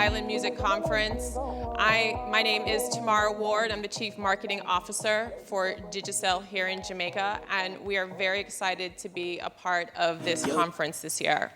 Island Music Conference. My name is Tamara Ward. I'm the Chief Marketing Officer for Digicel here in Jamaica, and we are very excited to be a part of this conference this year.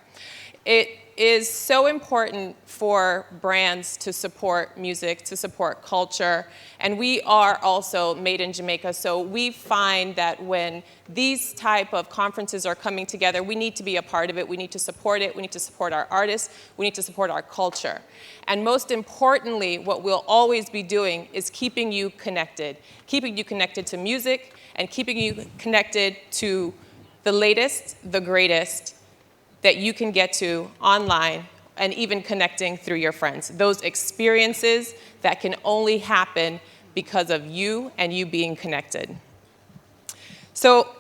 It is so important for brands to support music, to support culture, and we are also made in Jamaica, so we find that when these type of conferences are coming together, we need to be a part of it, we need to support it, we need to support our artists, we need to support our culture. And most importantly, what we'll always be doing is keeping you connected to music, and keeping you connected to the latest, the greatest, that you can get to online, and even connecting through your friends. Those experiences that can only happen because of you and you being connected. So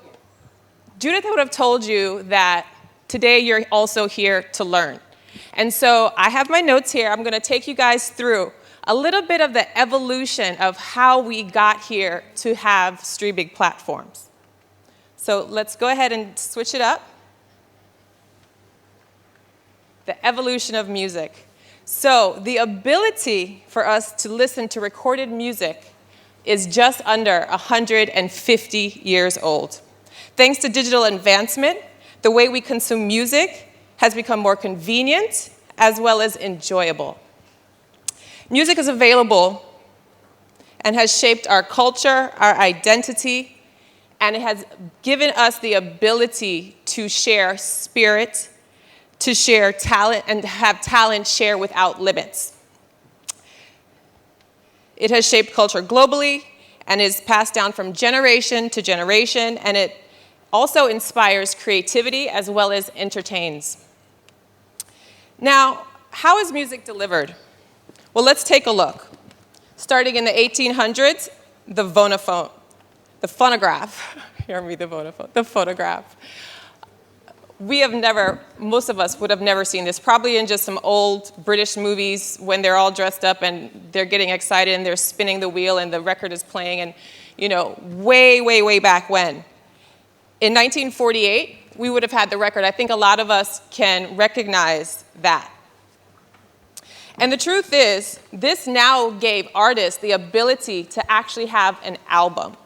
Judith would have told you that today you're also here to learn. And so I have my notes here. I'm gonna take you guys through a little bit of the evolution of how we got here to have streaming platforms. So let's go ahead and switch it up. The evolution of music. So the ability for us to listen to recorded music is just under 150 years old. Thanks to digital advancement, the way we consume music has become more convenient as well as enjoyable. Music is available and has shaped our culture, our identity, and it has given us the ability to share spirit, to share talent, and have talent share without limits. It has shaped culture globally and is passed down from generation to generation, and it also inspires creativity as well as entertains. Now, how is music delivered? Well, let's take a look. Starting in the 1800s, the phonophone, the phonograph, hear me, the phonograph. Most of us would have never seen this, probably in just some old British movies when they're all dressed up and they're getting excited and they're spinning the wheel and the record is playing, and way, way, way back when. In 1948, we would have had the record. I think a lot of us can recognize that. And the truth is, this now gave artists the ability to actually have an album.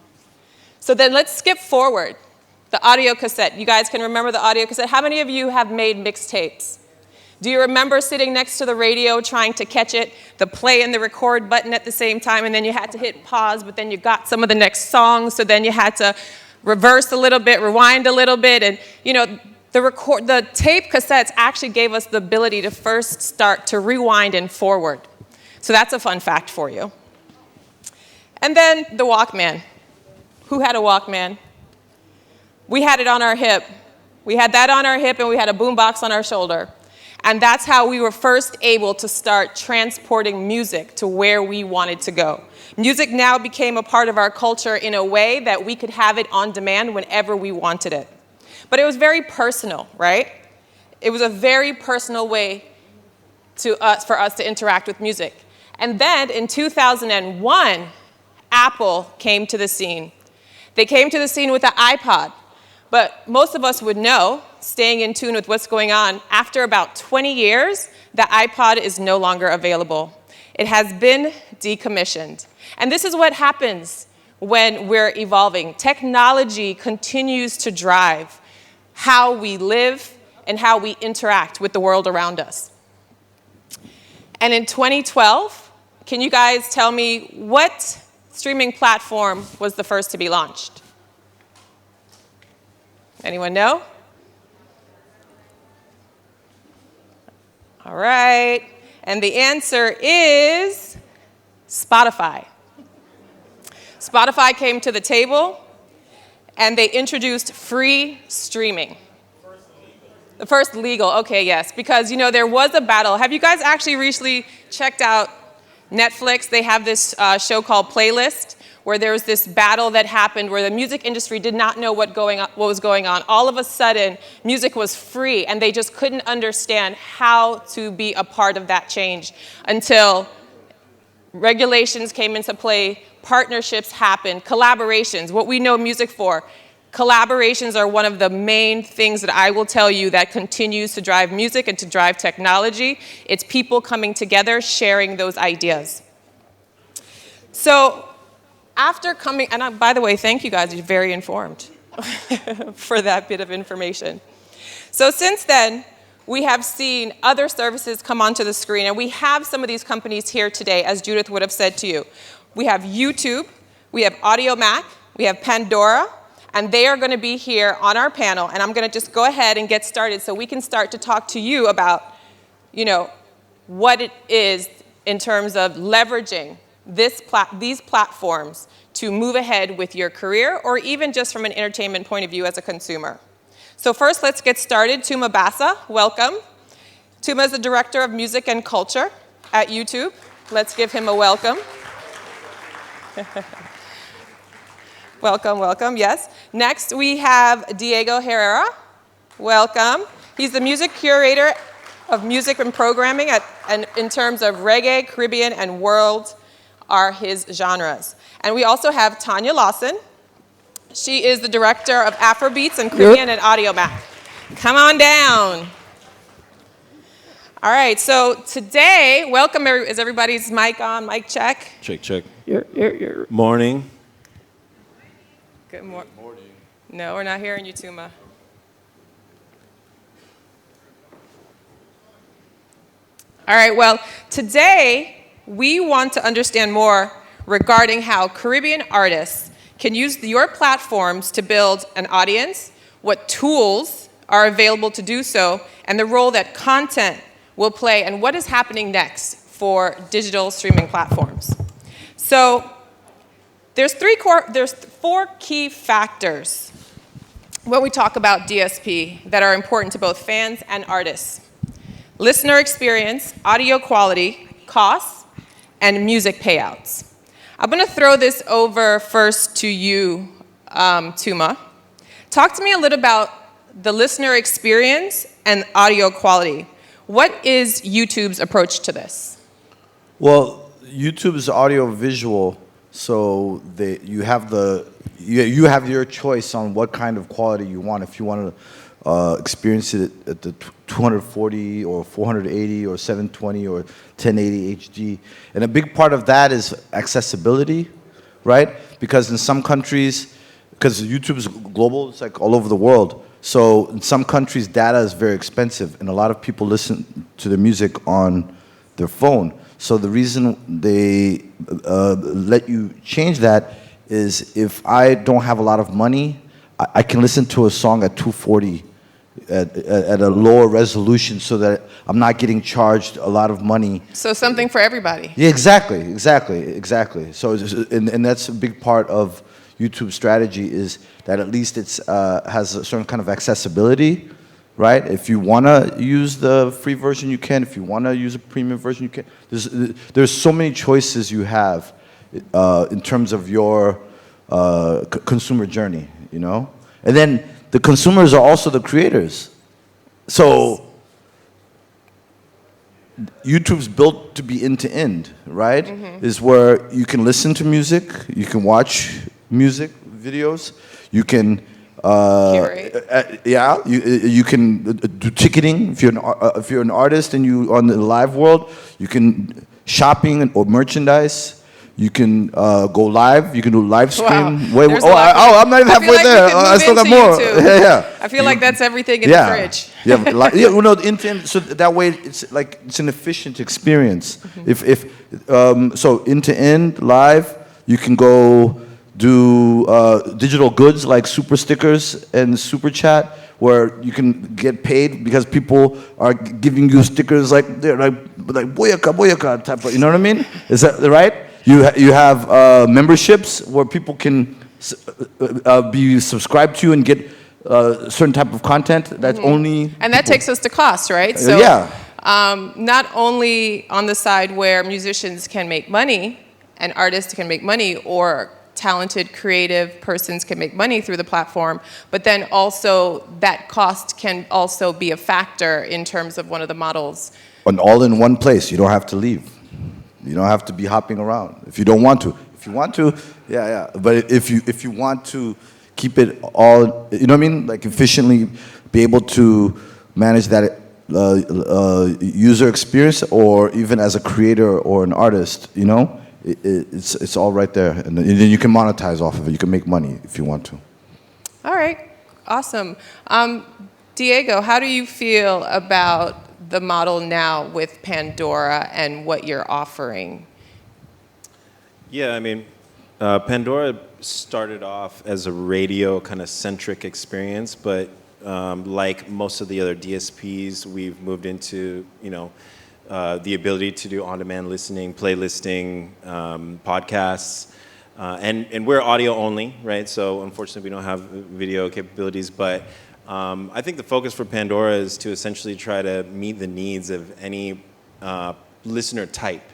So then let's skip forward. The audio cassette. You guys can remember the audio cassette? How many of you have made mixtapes? Do you remember sitting next to the radio trying to catch it, the play and the record button at the same time, and then you had to hit pause, but then you got some of the next songs, so then you had to reverse a little bit, rewind a little bit, and the tape cassettes actually gave us the ability to first start to rewind and forward. So that's a fun fact for you. And then the Walkman. Who had a Walkman? We had it on our hip. We had that on our hip, and we had a boombox on our shoulder. And that's how we were first able to start transporting music to where we wanted to go. Music now became a part of our culture in a way that we could have it on demand whenever we wanted it. But it was very personal, right? It was a very personal way for us to interact with music. And then in 2001, Apple came to the scene. They came to the scene with the iPod. But most of us would know, staying in tune with what's going on, after about 20 years, the iPod is no longer available. It has been decommissioned. And this is what happens when we're evolving. Technology continues to drive how we live and how we interact with the world around us. And in 2012, can you guys tell me what streaming platform was the first to be launched? Anyone know? All right. And the answer is Spotify. Spotify came to the table, and they introduced free streaming. The first legal, okay, yes. Because, there was a battle. Have you guys actually recently checked out Netflix? They have this show called Playlist, where there was this battle that happened where the music industry did not know what was going on. All of a sudden, music was free, and they just couldn't understand how to be a part of that change until regulations came into play, partnerships happened, collaborations, what we know music for. Collaborations are one of the main things that I will tell you that continues to drive music and to drive technology. It's people coming together, sharing those ideas. So after coming, and by the way, thank you guys, you're very informed for that bit of information. So since then, we have seen other services come onto the screen, and we have some of these companies here today, as Judith would have said to you. We have YouTube, we have AudioMac, we have Pandora, and they are going to be here on our panel, and I'm going to just go ahead and get started so we can start to talk to you about, what it is in terms of leveraging these platforms to move ahead with your career, or even just from an entertainment point of view as a consumer. So first, let's get started. Tuma Bassa, welcome. Tuma is the Director of Music and Culture at YouTube. Let's give him a welcome. Welcome, welcome, yes. Next, we have Diego Herrera. Welcome. He's the music curator of music and programming and in terms of reggae, Caribbean, and world are his genres. And we also have Tanya Lawson. She is the director of Afrobeats and Caribbean at AudioMac. Come on down. All right, so today, welcome. Is everybody's mic on? Mic check? Check, check. Morning. Good morning. No, we're not hearing you, Tuma. All right, well, today we want to understand more regarding how Caribbean artists can use your platforms to build an audience, what tools are available to do so, and the role that content will play, and what is happening next for digital streaming platforms. So there's four key factors when we talk about DSP that are important to both fans and artists: listener experience, audio quality, costs, and music payouts. I'm going to throw this over first to you, Tuma. Talk to me a little about the listener experience and audio quality. What is YouTube's approach to this? Well, YouTube is audio-visual, so you have your choice on what kind of quality you want. If you want to experience it at the 240 or 480 or 720 or 1080 HD. And a big part of that is accessibility, right? Because in some countries, because YouTube is global, it's like all over the world. So in some countries, data is very expensive, and a lot of people listen to the music on their phone. So the reason they let you change that is if I don't have a lot of money, I can listen to a song at 240 at a lower resolution so that I'm not getting charged a lot of money. So something for everybody. Yeah, exactly. So, and that's a big part of YouTube's strategy, is that at least it's has a certain kind of accessibility, right? If you want to use the free version, you can. If you want to use a premium version, you can. There's so many choices you have in terms of your consumer journey, And then the consumers are also the creators. So YouTube's built to be end-to-end, right? Mm-hmm. Is where you can listen to music, you can watch music videos, you can you can do ticketing. If you're an artist and you on the live world, you can shopping or merchandise. You can go live. You can do live stream. Wow. I'm not even halfway there. I still got more. Yeah. I feel like that's everything in the fridge. So that way it's an efficient experience. Mm-hmm. So end to end live, you can go do digital goods like super stickers and super chat, where you can get paid because people are giving you stickers like they're like boyaka type of, you know what I mean? Is that right? You have memberships where people can be subscribed to and get certain type of content that's only... And that takes us to cost, right? So not only on the side where musicians can make money and artists can make money, or talented creative persons can make money through the platform, but then also that cost can also be a factor in terms of one of the models. And all in one place, you don't have to leave. You don't have to be hopping around if you don't want to. If you want to, But if you want to keep it all, you know what I mean? Like efficiently be able to manage that user experience, or even as a creator or an artist, you know? It's all right there. And then you can monetize off of it. You can make money if you want to. All right, awesome. Diego, how do you feel about the model now with Pandora and what you're offering? Yeah, I mean, Pandora started off as a radio kind of centric experience, but like most of the other DSPs, we've moved into, the ability to do on-demand listening, playlisting, podcasts, and we're audio only, right? So unfortunately, we don't have video capabilities, but I think the focus for Pandora is to essentially try to meet the needs of any listener type.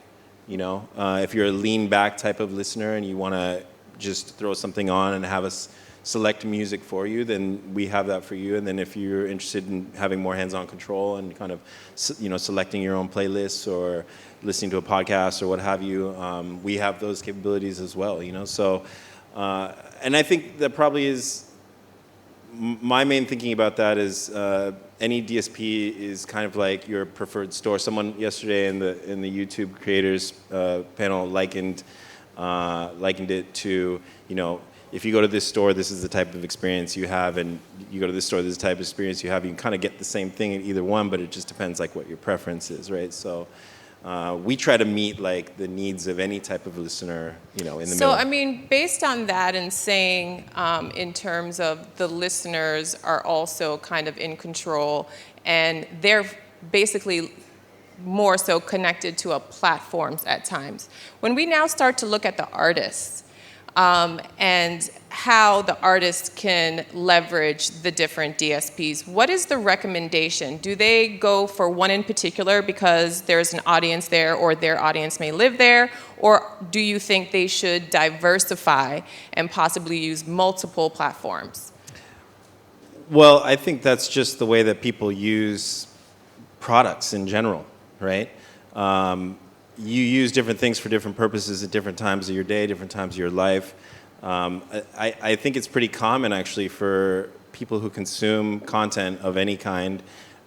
If you're a lean back type of listener and you want to just throw something on and have us select music for you, then we have that for you. And then if you're interested in having more hands-on control and kind of, selecting your own playlists or listening to a podcast or what have you, we have those capabilities as well, So, and I think that probably is, my main thinking about that is any DSP is kind of like your preferred store. Someone yesterday in the YouTube creators panel likened it to, if you go to this store, this is the type of experience you have, and you go to this store, this is the type of experience you have. You can kind of get the same thing in either one, but it just depends like what your preference is, right? So we try to meet like the needs of any type of listener, in the middle. So, I mean, based on that and saying in terms of the listeners are also kind of in control and they're basically more so connected to a platforms at times. When we now start to look at the artists, and how the artists can leverage the different DSPs. What is the recommendation? Do they go for one in particular because there's an audience there or their audience may live there? Or do you think they should diversify and possibly use multiple platforms? Well, I think that's just the way that people use products in general, right? You use different things for different purposes at different times of your day, different times of your life. I think it's pretty common, actually, for people who consume content of any kind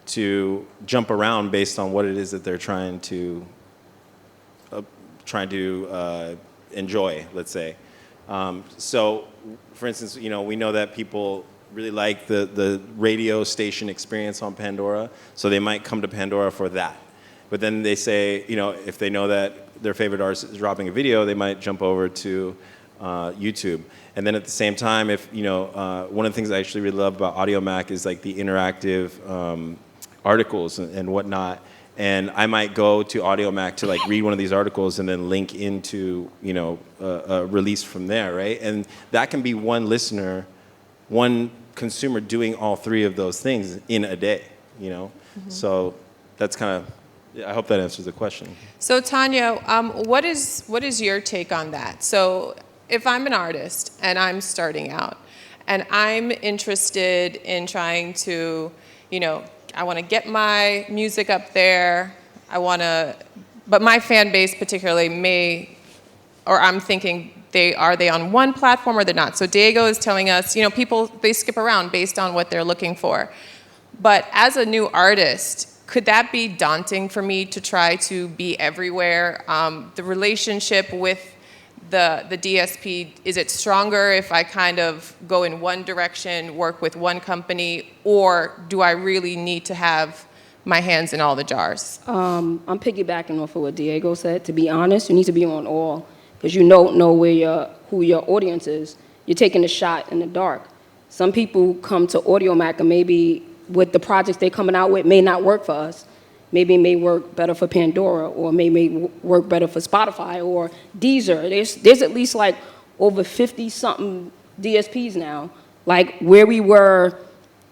to jump around based on what it is that they're trying to enjoy, let's say. So, for instance, we know that people really like the radio station experience on Pandora, so they might come to Pandora for that. But then they say, if they know that their favorite artist is dropping a video, they might jump over to YouTube. And then at the same time, if one of the things I actually really love about Audio Mac is like the interactive articles and whatnot. And I might go to Audio Mac to like read one of these articles and then link into a release from there, right? And that can be one listener, one consumer doing all three of those things in a day, Mm-hmm. So that's kind of. I hope that answers the question. So Tanya, what is your take on that? So if I'm an artist and I'm starting out and I'm interested in trying to, I want to get my music up there, but my fan base particularly I'm thinking are they on one platform or they're not? So Diego is telling us, people, they skip around based on what they're looking for. But as a new artist, could that be daunting for me to try to be everywhere? The relationship with the DSP, is it stronger if I kind of go in one direction, work with one company, or do I really need to have my hands in all the jars? I'm piggybacking off of what Diego said. To be honest, you need to be on all, because you don't know who your audience is. You're taking a shot in the dark. Some people come to Audio Mac and maybe with the projects they're coming out with may not work for us. Maybe it may work better for Pandora, or may work better for Spotify or Deezer. There's at least like over 50-something DSPs now. Like where we were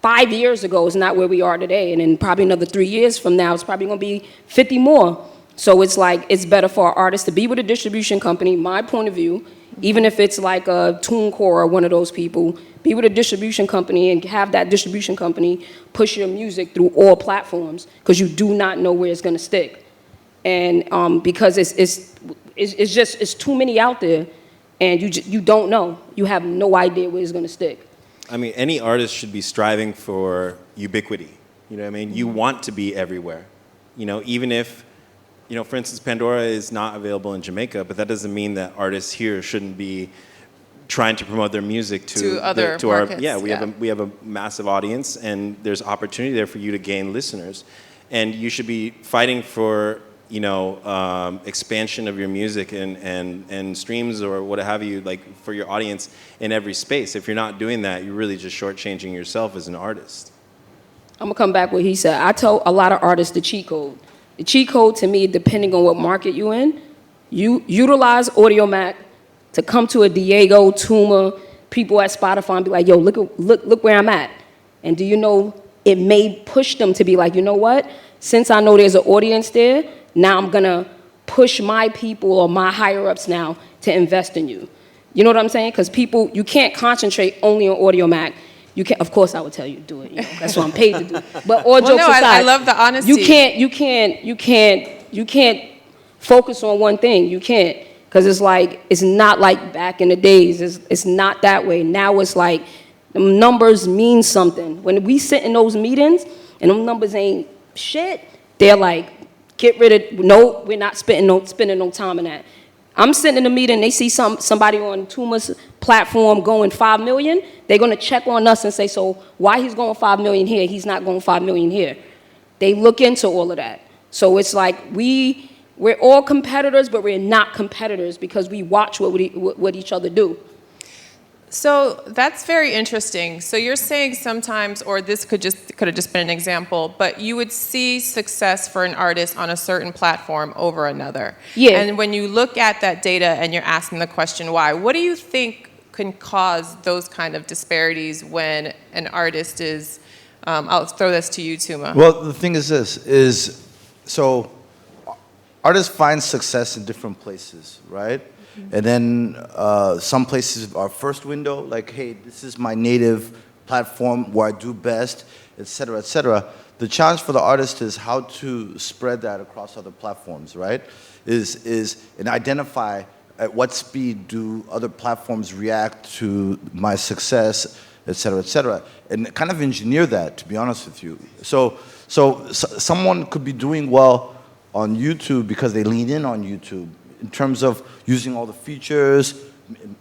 5 years ago is not where we are today. And in probably another 3 years from now, it's probably gonna be 50 more. So it's like, it's better for our artists to be with a distribution company, my point of view, even if it's like a TuneCore or one of those people, be with a distribution company and have that distribution company push your music through all platforms, because you do not know where it's gonna stick. And because it's too many out there, and you don't know. You have no idea where it's gonna stick. I mean, any artist should be striving for ubiquity. You know what I mean? You want to be everywhere. You know, even if, you know, for instance, Pandora is not available in Jamaica, but that doesn't mean that artists here shouldn't be trying to promote their music to other markets. We have a massive audience, and there's opportunity there for you to gain listeners, and you should be fighting for, you know, expansion of your music and streams or what have you, like for your audience in every space. If you're not doing that, you're really just shortchanging yourself as an artist. I'm gonna come back what he said. I tell a lot of artists the cheat code. The cheat code to me, depending on what market you're in, you utilize Audio Mac to come to a Diego, Tuma, people at Spotify and be like, yo, look where I'm at. And do you know, it may push them to be like, you know what? Since I know there's an audience there, now I'm gonna push my people or my higher ups now to invest in you. You know what I'm saying? Because people, you can't concentrate only on Audio Mac. You can't, of course I would tell you to do it, you know, that's what I'm paid to do. But all jokes aside, I love the honesty. You can't focus on one thing. You can't, because it's like, it's not like back in the days. It's not that way. Now it's like, the numbers mean something. When we sit in those meetings and them numbers ain't shit, they're like, get rid of, no, we're not spending no time in that. I'm sitting in a meeting, they see somebody on Tuma's platform going 5 million, they're gonna check on us and say, so why he's going 5 million here, he's not going 5 million here. They look into all of that. So it's like we're all competitors, but we're not competitors because we watch what each other do. So that's very interesting. So you're saying sometimes, or this could have just been an example, but you would see success for an artist on a certain platform over another. Yeah. And when you look at that data and you're asking the question why, what do you think can cause those kind of disparities when an artist is, I'll throw this to you, Tuma. Well, the thing is this, so artists find success in different places, right? And then some places are first window, like, hey, this is my native platform where I do best, et cetera, et cetera. The challenge for the artist is how to spread that across other platforms, right? And identify at what speed do other platforms react to my success, et cetera, and kind of engineer that, to be honest with you. So someone could be doing well on YouTube because they lean in on YouTube in terms of using all the features.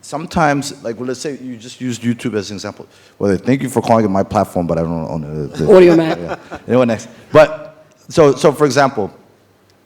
Sometimes, like, well, let's say you just used YouTube as an example. Well, thank you for calling it my platform, but I don't own it. Audio Mac. Yeah. Anyone next? But, so for example,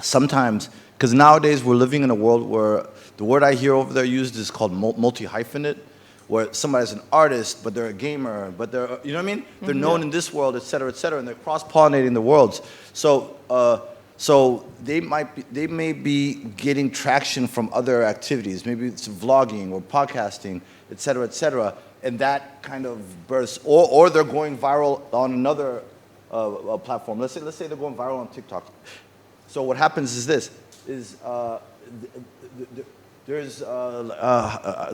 sometimes, because nowadays we're living in a world where the word I hear over there used is called multi-hyphenate, where somebody's an artist, but they're a gamer, but they're, you know what I mean? They're known in this world, et cetera, and they're cross-pollinating the worlds. So they may be getting traction from other activities. Maybe it's vlogging or podcasting, et cetera, and that kind of bursts. Or they're going viral on another platform. Let's say they're going viral on TikTok. So what happens is this: there's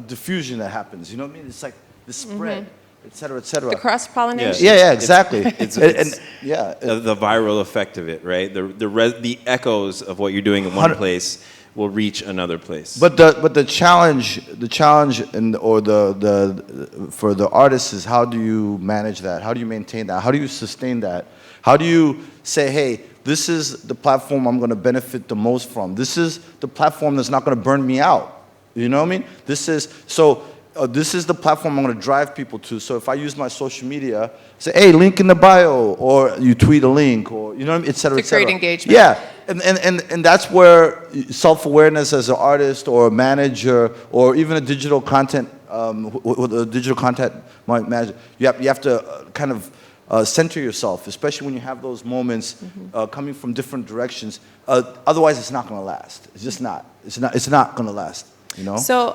diffusion that happens. You know what I mean? It's like the spread. Et cetera, et cetera. The cross-pollination? Yeah, exactly. It's yeah. the viral effect of it, right? The echoes of what you're doing in one place will reach another place. But the challenge for the artist is, how do you manage that? How do you maintain that? How do you sustain that? How do you say, hey, this is the platform I'm going to benefit the most from. This is the platform that's not going to burn me out. You know what I mean? This is the platform I'm going to drive people to. So if I use my social media, say, hey, link in the bio, or you tweet a link, or, you know what I mean, et cetera, et cetera. To create engagement. Yeah, and that's where self-awareness as an artist or a manager or even a digital content, manager, you have to kind of center yourself, especially when you have those moments coming from different directions. Otherwise, it's not going to last. It's just not. It's not going to last. You know? So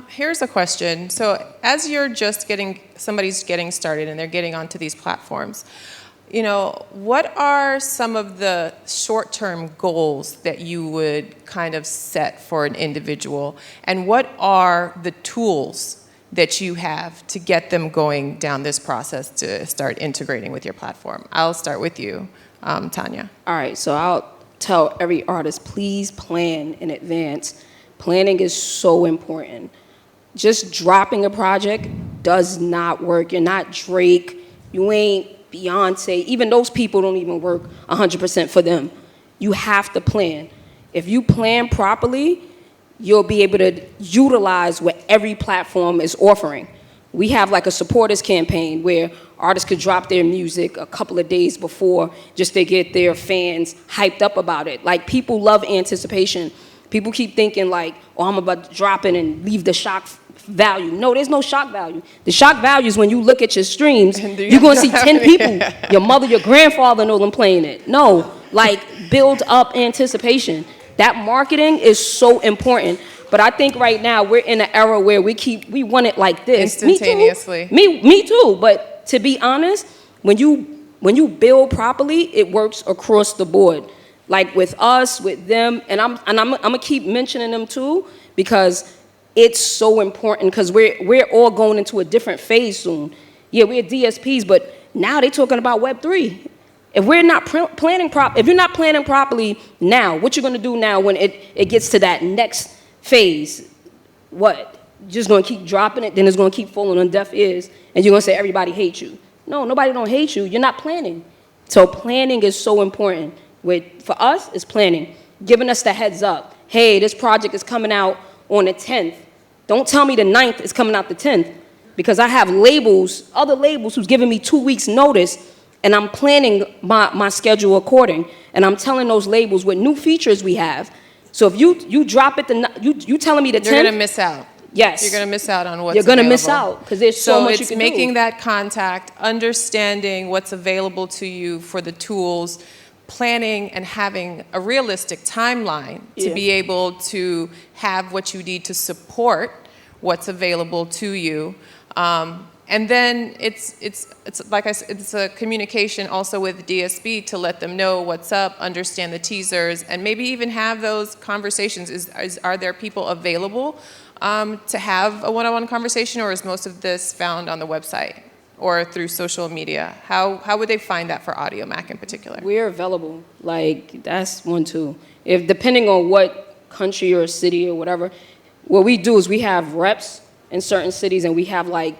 here's a question. So as you're just somebody's getting started and they're getting onto these platforms, you know, what are some of the short-term goals that you would kind of set for an individual? And what are the tools that you have to get them going down this process to start integrating with your platform? I'll start with you, Tanya. All right, so I'll tell every artist, please plan in advance. Planning is so important. Just dropping a project does not work. You're not Drake. You ain't Beyonce. Even those people don't even work 100% for them. You have to plan. If you plan properly, you'll be able to utilize what every platform is offering. We have like a supporters campaign where artists could drop their music a couple of days before just to get their fans hyped up about it. Like, people love anticipation. People keep thinking like, oh, I'm about to drop it and leave the shock value. No, there's no shock value. The shock value is when you look at your streams, you're going to see 10 people. Your mother, your grandfather know them playing it. No, like, build up anticipation. That marketing is so important. But I think right now we're in an era where we want it like this. Instantaneously. Me too. But to be honest, when you build properly, it works across the board. Like with us, with them, and I'm gonna keep mentioning them too, because it's so important, because we're all going into a different phase soon. Yeah, we're DSPs, but now they're talking about Web3. If we're not if you're not planning properly now, what you're gonna do now when it gets to that next phase? What? You're just gonna keep dropping it, then it's gonna keep falling on deaf ears, and you're gonna say everybody hates you. No, nobody don't hate you. You're not planning. So planning is so important. For us, it's planning, giving us the heads up. Hey, this project is coming out on the 10th. Don't tell me the 9th is coming out the 10th, because I have other labels who's giving me 2 weeks notice, and I'm planning my schedule according, and I'm telling those labels what new features we have. So if you drop it, you telling me the 10th. You're going to miss out. Yes. You're going to miss out on what's You're going to available. miss out, because there's so much you can do. So it's making that contact, understanding what's available to you for the tools, planning and having a realistic timeline to be able to have what you need to support what's available to you. And then it's like I said, it's a communication also with DSP to let them know what's up, understand the teasers, and maybe even have those conversations. Are there people available to have a one-on-one conversation, or is most of this found on the website or through social media? How would they find that for Audio Mac in particular? We're available. Like, that's one too. If depending on what country or city or whatever, what we do is we have reps in certain cities, and we have like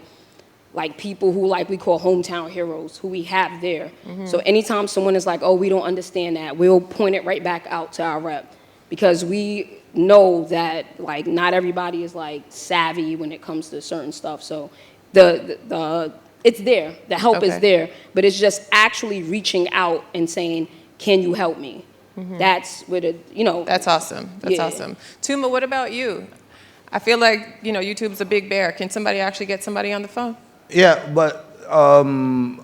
people who we call hometown heroes who we have there. Mm-hmm. So anytime someone is like, oh, we don't understand that, we'll point it right back out to our rep, because we know that not everybody is savvy when it comes to certain stuff. So it's there, the help is there, but it's just actually reaching out and saying, can you help me? Mm-hmm. That's what That's awesome. That's awesome. Tuma, what about you? I feel like, YouTube's a big bear. Can somebody actually get somebody on the phone? Yeah, but somebody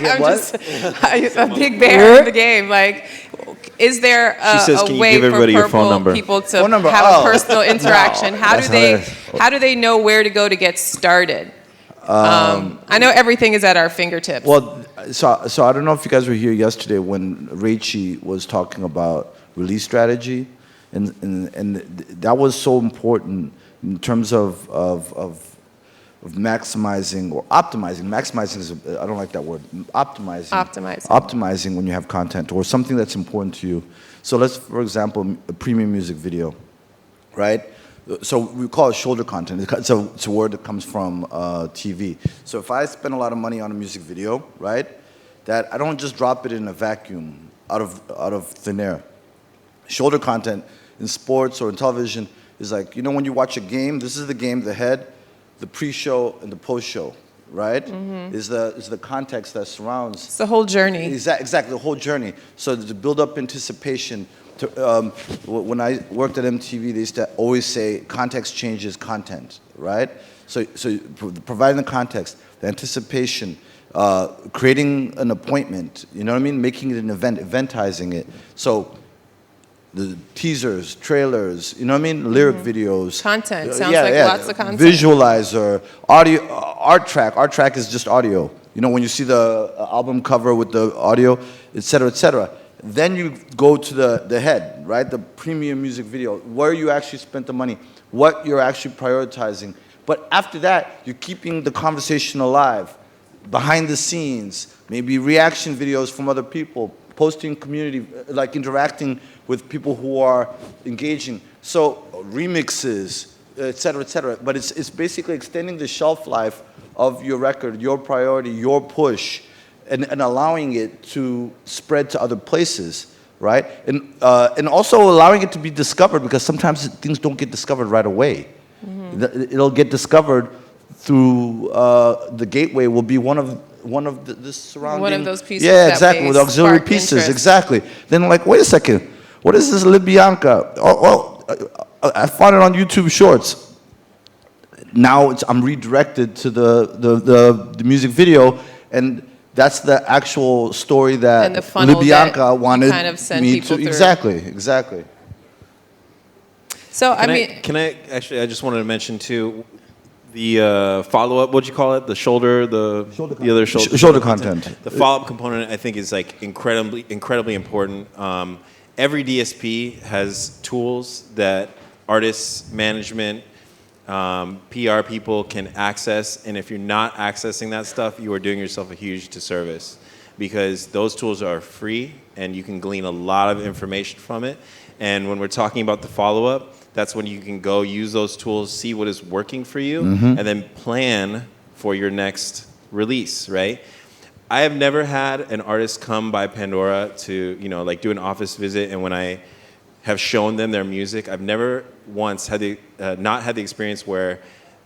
get what? A big bear in the game. Is there a way for people to have a personal interaction? How do they know where to go to get started? I know everything is at our fingertips. Well, so I don't know if you guys were here yesterday when Rachie was talking about release strategy, and that was so important in terms of maximizing or optimizing. Maximizing is, I don't like that word. Optimizing when you have content or something that's important to you. So let's, for example, a premium music video, right? So we call it shoulder content. It's a word that comes from TV. So if I spend a lot of money on a music video, right, that I don't just drop it in a vacuum out of thin air. Shoulder content in sports or in television is when you watch a game, this is the game, the head, the pre-show and the post-show, right? Mm-hmm. Is the context that surrounds. It's the whole journey. Exactly, the whole journey. So to build up anticipation. When I worked at MTV, they used to always say context changes content, right? So providing the context, the anticipation, creating an appointment, you know what I mean? Making it an event, eventizing it. So the teasers, trailers, you know what I mean? Lyric videos. Content, sounds lots of content. Visualizer, audio, art track. Art track is just audio. When you see the album cover with the audio, et cetera, et cetera. Then you go to the head, right? The premium music video, where you actually spent the money, what you're actually prioritizing. But after that, you're keeping the conversation alive, behind the scenes, maybe reaction videos from other people, posting community, interacting with people who are engaging. So remixes, et cetera, et cetera. But it's basically extending the shelf life of your record, your priority, your push, and allowing it to spread to other places, right? And also allowing it to be discovered, because sometimes things don't get discovered right away. It'll get discovered through the gateway. Will be one of the surrounding. One of those pieces. Yeah, that exactly. may With auxiliary spark pieces, interest. exactly. Then like, wait a second, what is this Libyanka? Oh, I found it on YouTube Shorts. Now I'm redirected to the music video, and that's the actual story that And the funnel Libyanka that you wanted kind of send me people to. through. Exactly. So, Can I actually? I just wanted to mention too, the follow-up. What'd you call it? The shoulder, the other shoulder. Shoulder content. The follow-up component, I think, is like incredibly important. Every DSP has tools that artists, management, PR people can access, and if you're not accessing that stuff, you are doing yourself a huge disservice, because those tools are free and you can glean a lot of information from it. And when we're talking about the follow-up, that's when you can go use those tools, see what is working for you, and then plan for your next release, right? I have never had an artist come by Pandora to, like do an office visit, and when I have shown them their music, I've never once had not had the experience where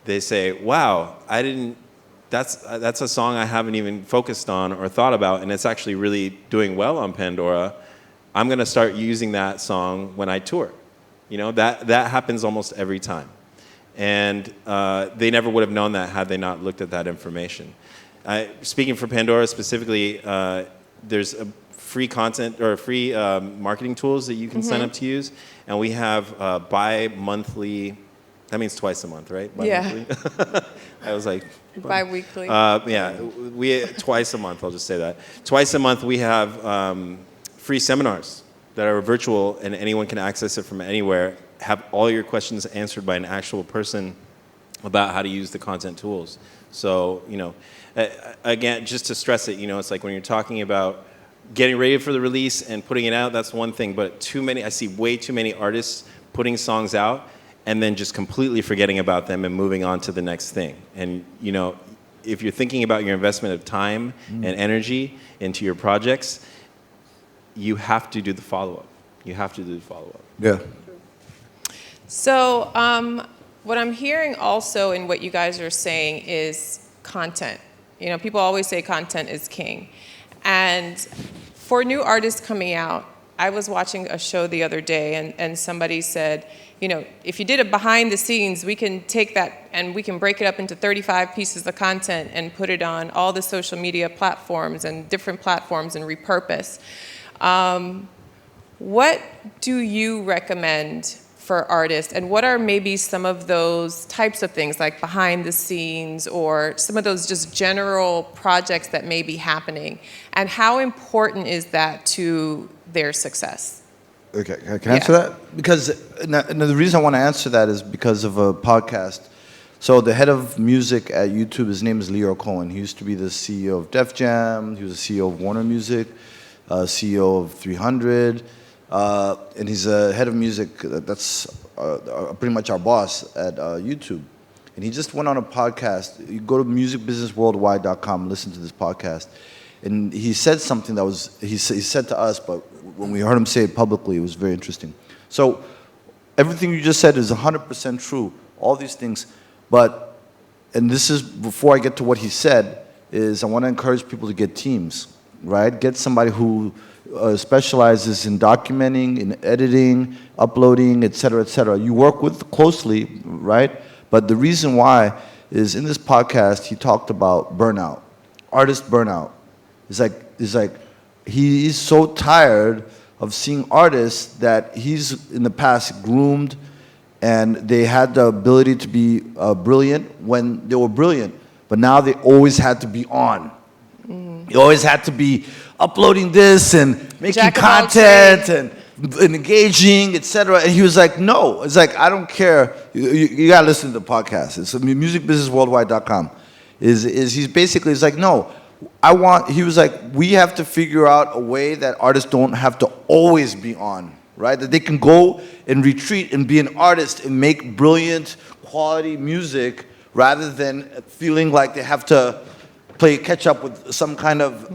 they say, "Wow, that's a song I haven't even focused on or thought about, and it's actually really doing well on Pandora. I'm gonna start using that song when I tour." That happens almost every time, and they never would have known that had they not looked at that information. Speaking for Pandora specifically, there's a free content or free marketing tools that you can sign up to use, and we have bi-monthly. That means twice a month, right? Bi-monthly? Yeah. I was like, bi-weekly. yeah, we twice a month. I'll just say that. Twice a month we have free seminars that are virtual, and anyone can access it from anywhere. Have all your questions answered by an actual person about how to use the content tools. So, again, just to stress it, it's like when you're talking about getting ready for the release and putting it out, that's one thing. But I see way too many artists putting songs out and then just completely forgetting about them and moving on to the next thing. And, if you're thinking about your investment of time and energy into your projects, you have to do the follow-up. Yeah. So what I'm hearing also in what you guys are saying is content. People always say content is king. And for new artists coming out, I was watching a show the other day, and somebody said, if you did it behind the scenes, we can take that and we can break it up into 35 pieces of content and put it on all the social media platforms and different platforms and repurpose. What do you recommend for artists, and what are maybe some of those types of things, like behind the scenes or some of those just general projects that may be happening, and how important is that to their success? Okay, can I answer that? Because the reason I want to answer that is because of a podcast. So the head of music at YouTube, his name is Leo Cohen. He used to be the CEO of Def Jam. He was the CEO of Warner Music, CEO of 300. And he's a head of music. That's pretty much our boss at YouTube. And he just went on a podcast. You go to musicbusinessworldwide.com, listen to this podcast. And he said something that he said to us, but when we heard him say it publicly, it was very interesting. So everything you just said is 100% true, all these things. But, and this is before I get to what he said, is I want to encourage people to get teams, right? Get somebody who specializes in documenting, in editing, uploading, et cetera, et cetera. You work with closely, right? But the reason why is in this podcast, he talked about burnout, artist burnout. It's like he's so tired of seeing artists that he's in the past groomed, and they had the ability to be brilliant when they were brilliant, but now they always had to be on. You always had to be uploading this and making content and engaging, etc. And he was like, no. It's like, I don't care. You got to listen to the podcast. It's musicbusinessworldwide.com. He's basically, it's like, no. He was like, we have to figure out a way that artists don't have to always be on. right? That they can go and retreat and be an artist and make brilliant quality music rather than feeling like they have to play catch up with some kind of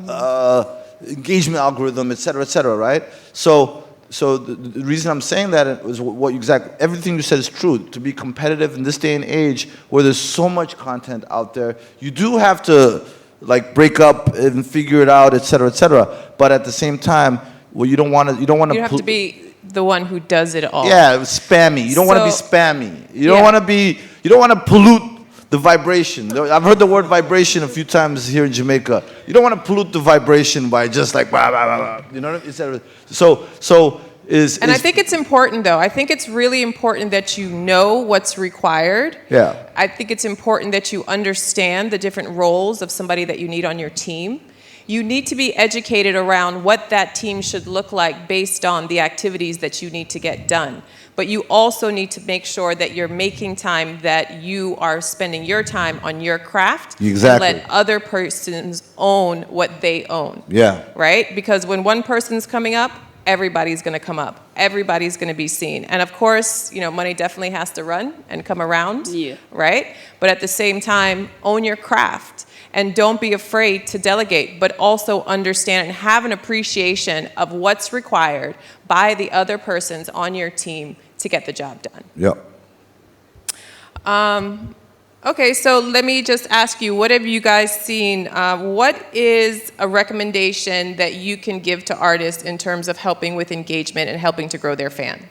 engagement algorithm, et cetera, right? So the reason I'm saying that is everything you said is true. To be competitive in this day and age where there's so much content out there, you do have to like break up and figure it out, et cetera. But at the same time, well, you don't want to. You have to be the one who does it all. Yeah, spammy. You don't want to be spammy. You don't want to be. You don't want to pollute the vibration. I've heard the word vibration a few times here in Jamaica. You don't want to pollute the vibration by just like blah, blah, blah, blah. You know what I mean? I think it's important, though. I think it's really important that you know what's required. Yeah. I think it's important that you understand the different roles of somebody that you need on your team. You need to be educated around what that team should look like based on the activities that you need to get done. But you also need to make sure that you're making time, that you are spending your time on your craft. Exactly. And let other persons own what they own. Yeah. Right? Because when one person's coming up, everybody's going to come up. Everybody's going to be seen. And of course, money definitely has to run and come around. Yeah. Right? But at the same time, own your craft. And don't be afraid to delegate, but also understand and have an appreciation of what's required by the other persons on your team to get the job done. Yep. Okay, so let me just ask you, what have you guys seen? What is a recommendation that you can give to artists in terms of helping with engagement and helping to grow their fan?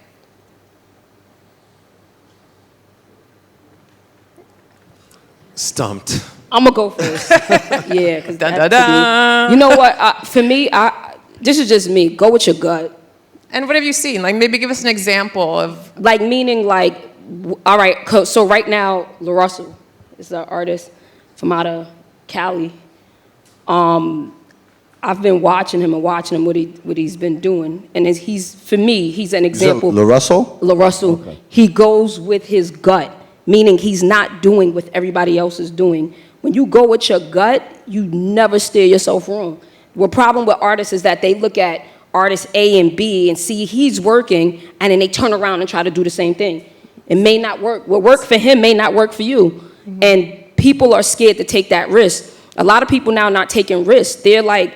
Stumped. I'm gonna go first. Yeah, because Dun-dun-dun. you know what? For me, this is just me. Go with your gut. And what have you seen? Like, maybe give us an example of... Like, meaning, like, all right, so right now, La Russell is an artist from out of Cali. I've been watching him what he's been doing. And for me, he's an example. La Russell? La Russell. Okay. He goes with his gut, meaning he's not doing what everybody else is doing. When you go with your gut, you never steer yourself wrong. The problem with artists is that they look at artist A and B and see he's working, and then they turn around and try to do the same thing. It may not work. What worked for him may not work for you. Mm-hmm. And people are scared to take that risk. A lot of people now are not taking risks. They're not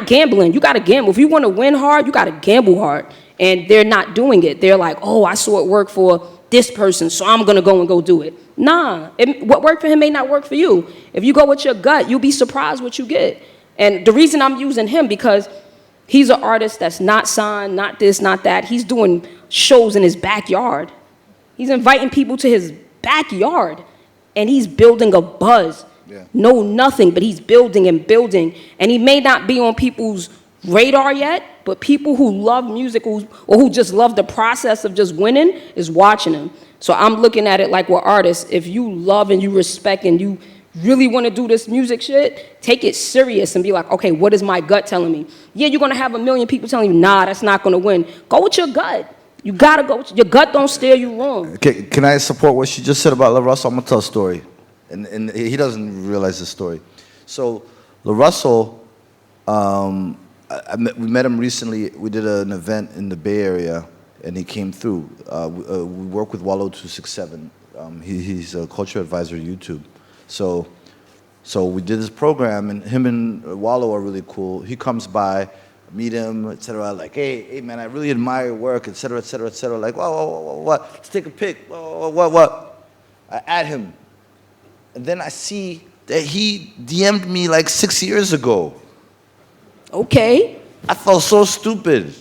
gambling. You got to gamble. If you want to win hard, you got to gamble hard. And they're not doing it. They're like, oh, I saw it work for this person, so I'm going to go do it. Nah, what worked for him may not work for you. If you go with your gut, you'll be surprised what you get. And the reason I'm using him, because he's an artist that's not signed, not this, not that. He's doing shows in his backyard. He's inviting people to his backyard, and he's building a buzz. Yeah. No, nothing, but he's building and building. And he may not be on people's radar yet, but people who love music or who just love the process of just winning is watching him. So I'm looking at it like we're artists. If you love and you respect and you really want to do this music shit, take it serious and be like, okay, what is my gut telling me? Yeah, you're going to have a million people telling you, nah, that's not going to win. Go with your gut. You got to go with your gut. Don't steer you wrong. Okay, can I support what she just said about La Russell? I'm going to tell a story. And he doesn't realize the story. So La Russell, we met him recently. We did an event in the Bay Area, and he came through. We work with Wallow 267. He's a culture advisor at YouTube. So we did this program, and him and Wallow are really cool. He comes by, meet him, et cetera. Like, hey, man, I really admire your work, et cetera, et cetera, et cetera. Like, what? Let's take a pic. What? I add him. And then I see that he DM'd me like 6 years ago. Okay. I felt so stupid.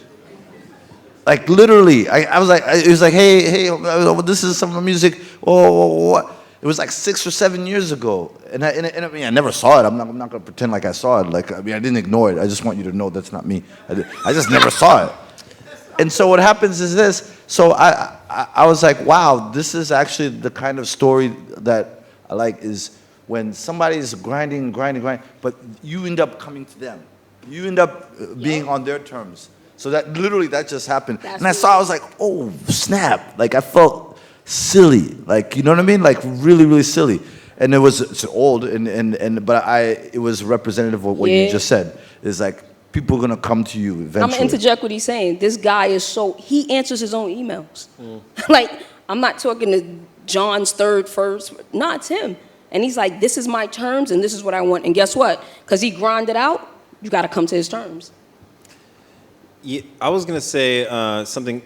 Like, literally. I was like, it was like, hey, this is some of the music. What? It was like 6 or 7 years ago. And I mean, I never saw it. I'm not going to pretend like I saw it. Like, I mean, I didn't ignore it. I just want you to know that's not me. I just never saw it. And so what happens is this. So I was like, wow, this is actually the kind of story that I like, is when somebody's grinding, but you end up coming to them. You end up being on their terms. So that just happened. And I was like, oh, snap. Like, I felt silly. Like, you know what I mean? Like, really, really silly. And it's old, but it was representative of what you just said. It's like, people are gonna come to you I'm eventually. gonna interject what he's saying. This guy is he answers his own emails. Like, I'm not talking to John's first. No, it's him. And he's like, this is my terms and this is what I want. And guess what? Because he grinded out, you got to come to his terms. Yeah, I was gonna say something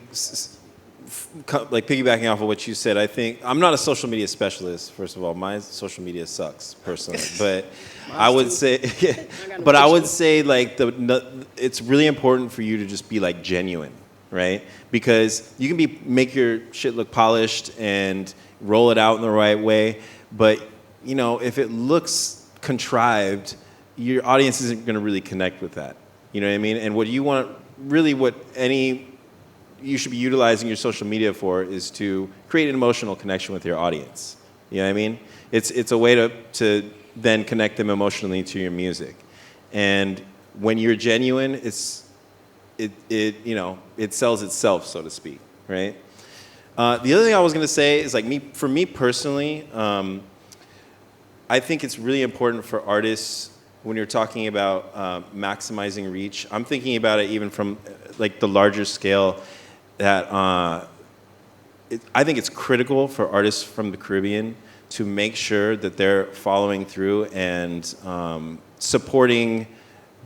like piggybacking off of what you said. I think I'm not a social media specialist. First of all, my social media sucks personally, but I would say, but I would say like it's really important for you to just be like genuine, right? Because you can make your shit look polished and roll it out in the right way, but you know, if it looks contrived, your audience isn't going to really connect with that. You know what I mean? And what you want, really you should be utilizing your social media for is to create an emotional connection with your audience. You know what I mean? It's a way to then connect them emotionally to your music. And when you're genuine, it sells itself, so to speak, right? The other thing I was going to say is like for me personally, I think it's really important for artists when you're talking about maximizing reach. I'm thinking about it even from like the larger scale that I think it's critical for artists from the Caribbean to make sure that they're following through and supporting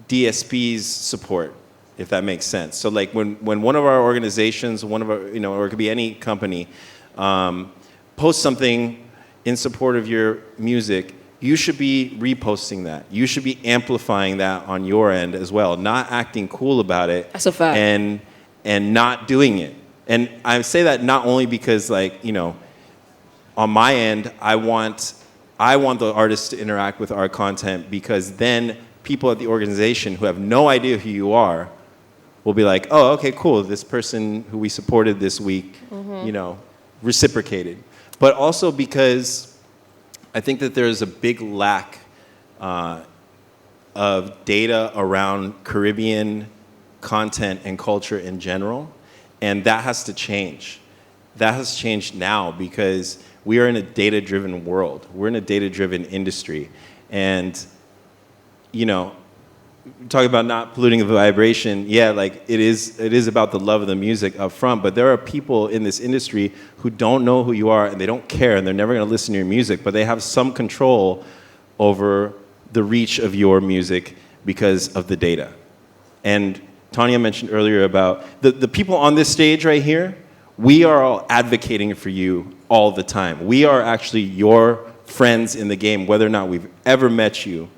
DSP's support, if that makes sense. So like when one of our organizations, or it could be any company, posts something in support of your music, you should be reposting that. You should be amplifying that on your end as well, not acting cool about it. That's a fact. And not doing it. And I say that not only because like, on my end, I want the artists to interact with our content, because then people at the organization who have no idea who you are will be like, oh, okay, cool. This person who we supported this week, reciprocated. But also because I think that there's a big lack of data around Caribbean content and culture in general, and that has to change. That has changed now because we are in a data-driven world. We're in a data-driven industry, and talking about not polluting the vibration, yeah, like it is about the love of the music up front, but there are people in this industry who don't know who you are and they don't care and they're never going to listen to your music, but they have some control over the reach of your music because of the data. And Tanya mentioned earlier about the people on this stage right here, we are all advocating for you all the time. We are actually your friends in the game, whether or not we've ever met you,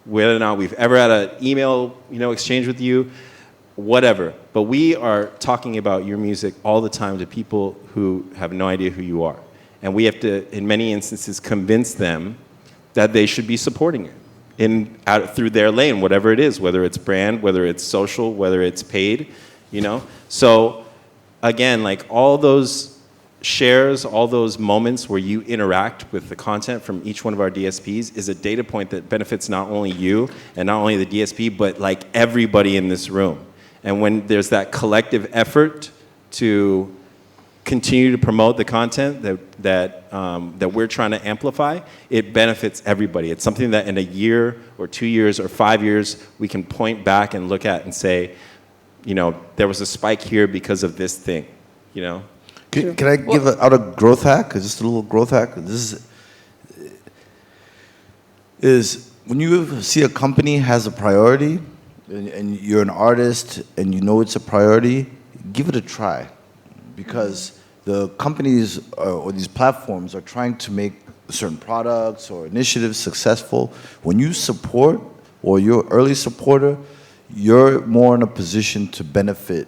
whether or not we've ever had an email, exchange with you, whatever. But we are talking about your music all the time to people who have no idea who you are. And we have to, in many instances, convince them that they should be supporting it through their lane, whatever it is, whether it's brand, whether it's social, whether it's paid, So again, like all those shares, all those moments where you interact with the content from each one of our DSPs is a data point that benefits not only you and not only the DSP, but like everybody in this room. And when there's that collective effort to continue to promote the content that we're trying to amplify, it benefits everybody. It's something that in a year or 2 years or 5 years, we can point back and look at and say, there was a spike here because of this thing, Can I give out a growth hack? Just a little growth hack. This is when you see a company has a priority, and you're an artist and you know it's a priority, give it a try, because the companies or these platforms are trying to make certain products or initiatives successful. When you support or you're an early supporter, you're more in a position to benefit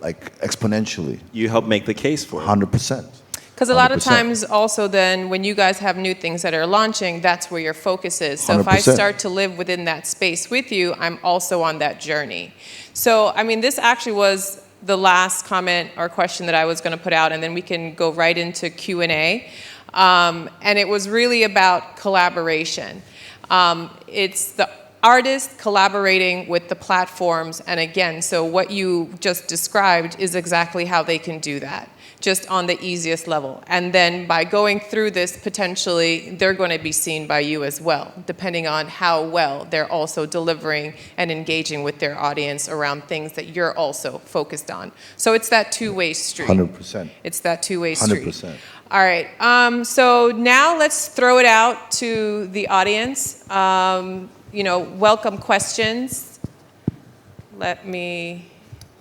like exponentially. You help make the case for it. 100%. Because a lot of times also then when you guys have new things that are launching, that's where your focus is. So if I 100%. start to live within that space with you, I'm also on that journey. So, I mean, this actually was the last comment or question that I was going to put out, and then we can go right into Q&A. And it was really about collaboration. It's artists collaborating with the platforms, and again, so what you just described is exactly how they can do that, just on the easiest level. And then by going through this, potentially, they're going to be seen by you as well, depending on how well they're also delivering and engaging with their audience around things that you're also focused on. So it's that two-way street. 100%. It's that two-way street. 100%. All right, so now let's throw it out to the audience. Welcome questions. Let me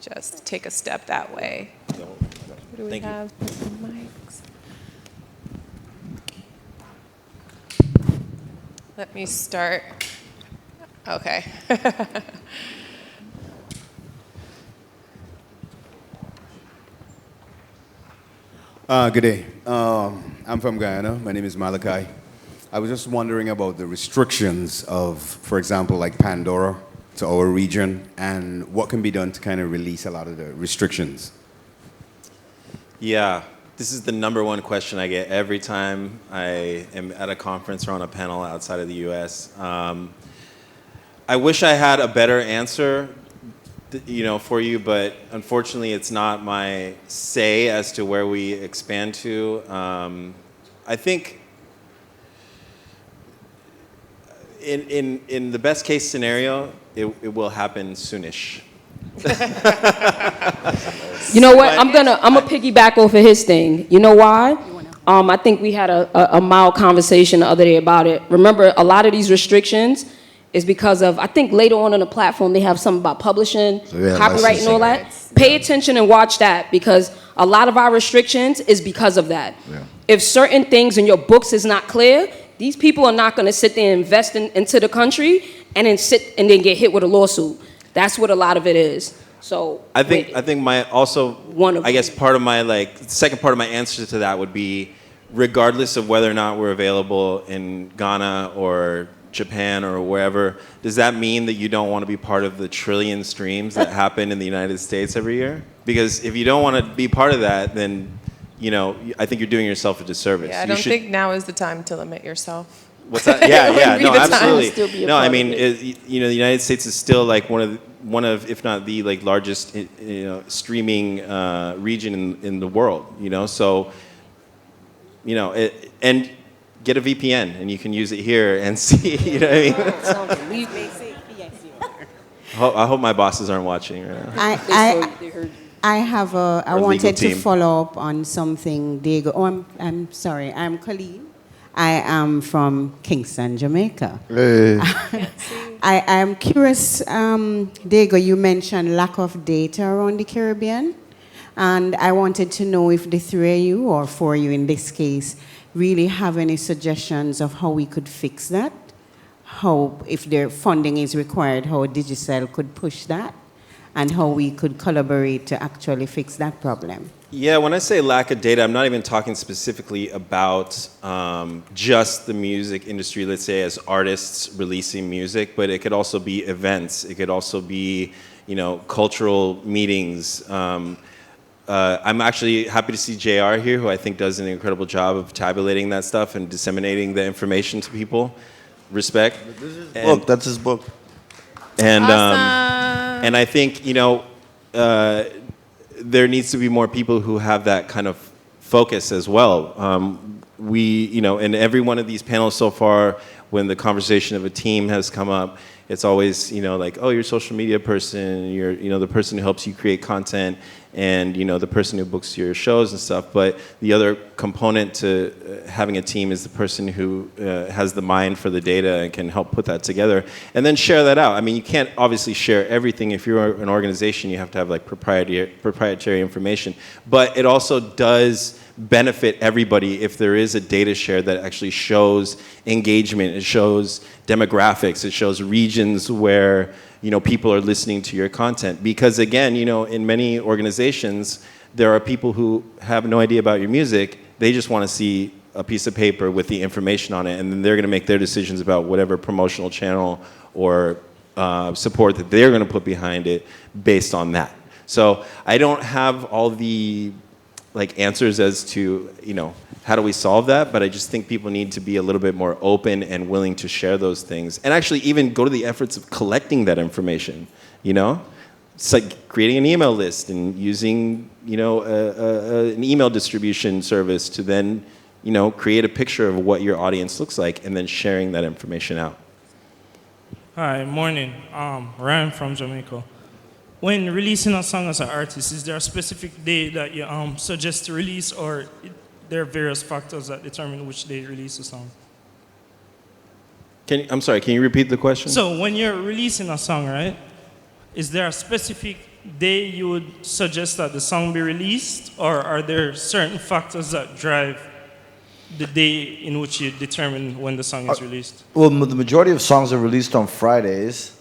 just take a step that way. What do we Thank you. have for some mics? Let me start. Okay. Good day. I'm from Guyana. My name is Malachi. I was just wondering about the restrictions of, for example, like Pandora to our region, and what can be done to kind of release a lot of the restrictions. Yeah, this is the number one question I get every time I am at a conference or on a panel outside of the U.S. I wish I had a better answer, for you, but unfortunately, it's not my say as to where we expand to. I think in the best case scenario, it will happen soonish. You know what? I'm gonna piggyback off of his thing. You know why? I think we had a mild conversation the other day about it. Remember, a lot of these restrictions is because of, I think later on the platform they have something about publishing, copyright and all that. Pay attention and watch that, because a lot of our restrictions is because of that. Yeah. If certain things in your books is not clear, these people are not gonna sit there and invest into the country and then get hit with a lawsuit. That's what a lot of it is. So I think part of my second part of my answer to that would be, regardless of whether or not we're available in Ghana or Japan or wherever, does that mean that you don't want to be part of the trillion streams that happen in the United States every year? Because if you don't want to be part of that, then I think you're doing yourself a disservice. Yeah, I don't think now is the time to limit yourself. What's that? Yeah, no, absolutely. No, I mean, the the United States is still like one of, if not the largest, streaming region in the world. So, and get a VPN and you can use it here and see. You know what I mean? I hope my bosses aren't watching right now. I wanted to follow up on something, Diego. Oh, I'm sorry. I'm Colleen. I am from Kingston, Jamaica. Hey. I am curious, Diego, you mentioned lack of data around the Caribbean. And I wanted to know if the three of you, or four of you in this case, really have any suggestions of how we could fix that? How, if their funding is required, how Digicel could push that? And how we could collaborate to actually fix that problem? Yeah, when I say lack of data, I'm not even talking specifically about just the music industry, let's say, as artists releasing music, but it could also be events. It could also be, cultural meetings. I'm actually happy to see JR here, who I think does an incredible job of tabulating that stuff and disseminating the information to people. Respect. That's his book. And Awesome. and I think there needs to be more people who have that kind of focus as well. In every one of these panels so far, when the conversation of a team has come up, it's always oh, you're a social media person, you're the person who helps you create content, and the person who books your shows and stuff. But the other component to having a team is the person who has the mind for the data and can help put that together and then share that out. I mean, you can't obviously share everything. If you're an organization, you have to have proprietary information. But it also does benefit everybody if there is a data share that actually shows engagement, it shows demographics, it shows regions where people are listening to your content. Because again, in many organizations, there are people who have no idea about your music. They just want to see a piece of paper with the information on it, and then they're going to make their decisions about whatever promotional channel or support that they're going to put behind it based on that. So I don't have all the like answers as to, how do we solve that? But I just think people need to be a little bit more open and willing to share those things, and actually even go to the efforts of collecting that information. It's like creating an email list and using, an email distribution service to then, create a picture of what your audience looks like and then sharing that information out. Hi, morning. Ryan from Jamaica. When releasing a song as an artist, is there a specific day that you suggest to release, or there are various factors that determine which day to release a song? I'm sorry, can you repeat the question? So when you're releasing a song, right, is there a specific day you would suggest that the song be released, or are there certain factors that drive the day in which you determine when the song is released? Well, the majority of songs are released on Fridays.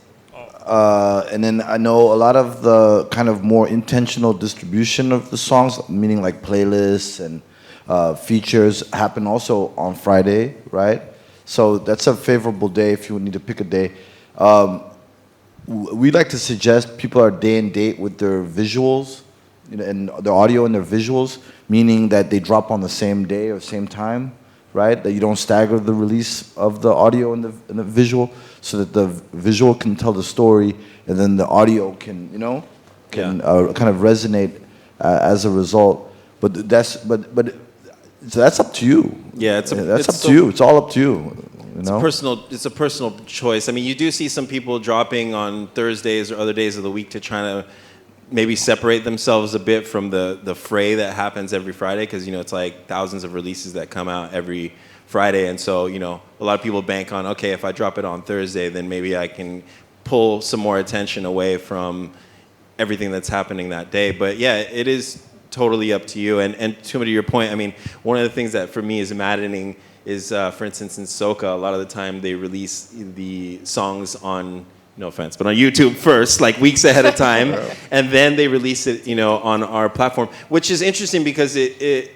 And then I know a lot of the kind of more intentional distribution of the songs, meaning like playlists and features, happen also on Friday, right? So that's a favorable day if you need to pick a day. We like to suggest people are day and date with their visuals, and their audio and their visuals, meaning that they drop on the same day or same time, right? That you don't stagger the release of the audio and the visual, so that the visual can tell the story, and then the audio can, kind of resonate as a result. But so that's up to you. Yeah, that's up to you. It's all up to you. It's a personal choice. I mean, you do see some people dropping on Thursdays or other days of the week to try to maybe separate themselves a bit from the fray that happens every Friday, because it's like thousands of releases that come out every Friday, and so a lot of people bank on, okay, if I drop it on Thursday, then maybe I can pull some more attention away from everything that's happening that day. But yeah, it is totally up to you. And to your point, I mean, one of the things that for me is maddening is, for instance, in soca, a lot of the time they release the songs on, no offense, but on YouTube first, like weeks ahead of time, and then they release it, on our platform, which is interesting because that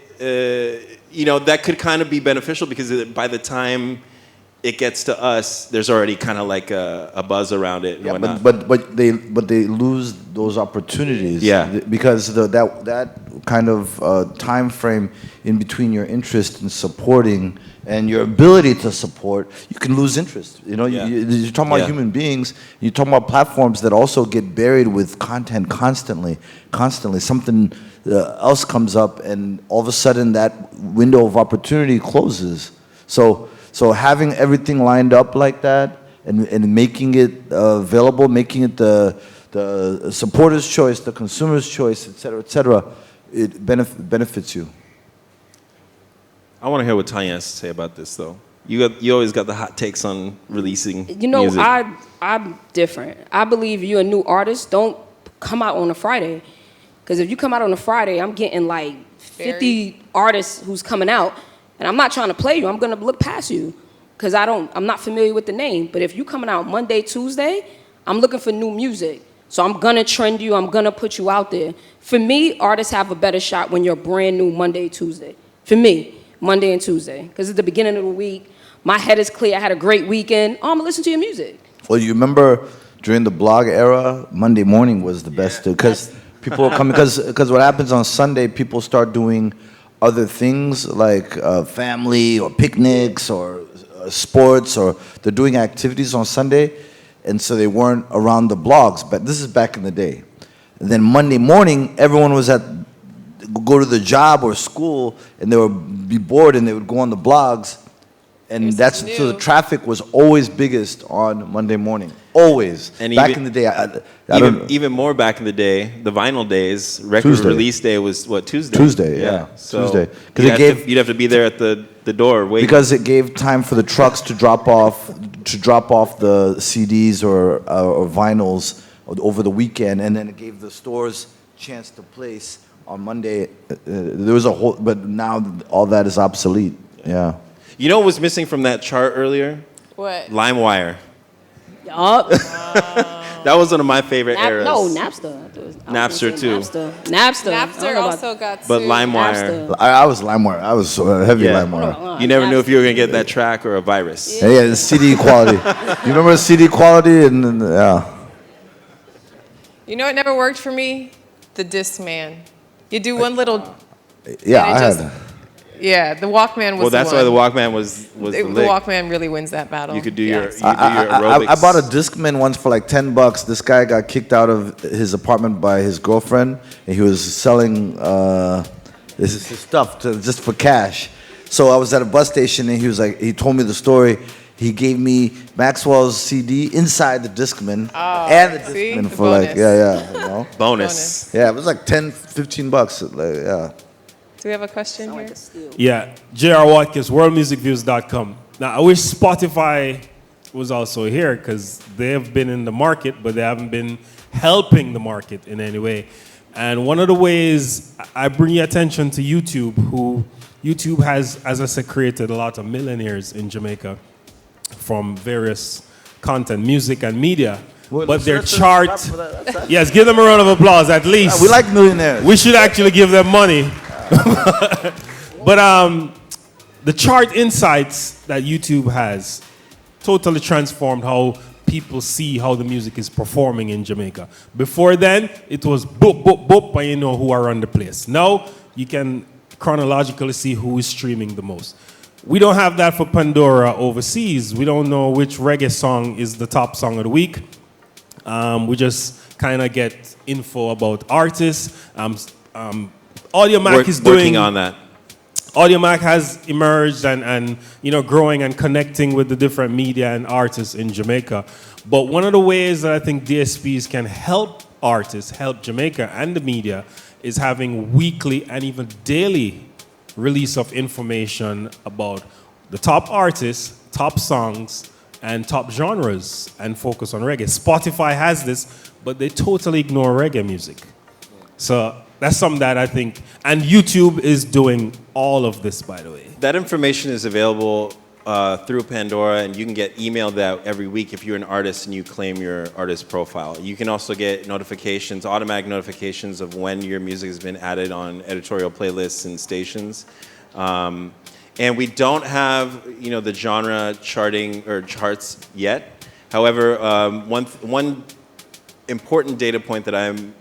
could kind of be beneficial, because by the time it gets to us, there's already kind of like a buzz around it. And whatnot. But they lose those opportunities. Yeah. Because that kind of time frame in between your interest in supporting and your ability to support, you can lose interest. You're talking about human beings. You're talking about platforms that also get buried with content constantly. Something else comes up, and all of a sudden that window of opportunity closes. So having everything lined up like that, and making it available, making it the supporter's choice, the consumer's choice, et cetera, it benefits you. I want to hear what Tanya has to say about this, though. You always got the hot takes on releasing music. I'm different. I believe you're a new artist, don't come out on a Friday. Because if you come out on a Friday, I'm getting like 50 artists who's coming out, and I'm not trying to play you. I'm going to look past you because I'm not familiar with the name. But if you coming out Monday, Tuesday, I'm looking for new music. So I'm going to trend you. I'm going to put you out there. For me, artists have a better shot when you're brand new Monday, Tuesday. For me, Monday and Tuesday. Because it's the beginning of the week. My head is clear. I had a great weekend. I'm going to listen to your music. Well, you remember during the blog era, Monday morning was the best. Because people are coming. Because what happens on Sunday, people start doing other things like family or picnics or sports, or they're doing activities on Sunday, and so they weren't around the blogs. But this is back in the day. And then Monday morning, everyone was go to the job or school, and they would be bored, and they would go on the blogs, and so the traffic was always biggest on Monday morning. Always. And back in the day, even more back in the day, the vinyl days, record release day was what, Tuesday? Tuesday, yeah. So Tuesday. You'd have to be there at the door waiting. Because it gave time for the trucks to drop off the CDs or vinyls over the weekend, and then it gave the stores chance to place on Monday. There was but now all that is obsolete. Yeah. You know what was missing from that chart earlier? What? LimeWire. Yup. That was one of my favorite eras. No, Napster. Napster too. Napster also got sued. But LimeWire. I was LimeWire. I was heavy LimeWire. You never knew if you were going to get that track or a virus. Yeah, the CD quality. You remember the CD quality? And yeah. You know what never worked for me? The Discman. You do one little Yeah, And I it just- had. Yeah, the Walkman was Well, that's the why the one. Walkman was The the lick. Walkman really wins that battle. You could do Yeah. your aerobics. I bought a Discman once for like $10. This guy got kicked out of his apartment by his girlfriend, and he was selling his stuff just for cash. So I was at a bus station, and he told me the story. He gave me Maxwell's CD inside the Discman and the see? Discman The for like, bonus. yeah, you know? bonus. Yeah, it was like 10, $15. Like, yeah. Do we have a question here? Yeah, J.R. Watkins, worldmusicviews.com. Now, I wish Spotify was also here because they have been in the market, but they haven't been helping the market in any way. And one of the ways I bring your attention to YouTube has, as I said, created a lot of millionaires in Jamaica from various content, music and media. But their chart, yes, give them a round of applause at least. We like millionaires. We should actually give them money. But the chart insights that YouTube has totally transformed how people see how the music is performing in Jamaica. Before then, it was boop, boop, boop, and you know who are on the place. Now, you can chronologically see who is streaming the most. We don't have that for Pandora overseas. We don't know which reggae song is the top song of the week. We just kind of get info about artists. Audiomack is Working on that. Audiomack has emerged and growing and connecting with the different media and artists in Jamaica. But one of the ways that I think DSPs can help artists, help Jamaica and the media, is having weekly and even daily release of information about the top artists, top songs, and top genres, and focus on reggae. Spotify has this, but they totally ignore reggae music. So that's something that I think, and YouTube is doing all of this, by the way. That information is available through Pandora, and you can get emailed that every week if you're an artist and you claim your artist profile. You can also get notifications, automatic notifications of when your music has been added on editorial playlists and stations. And we don't have, the genre charting or charts yet. However, one important data point that I'm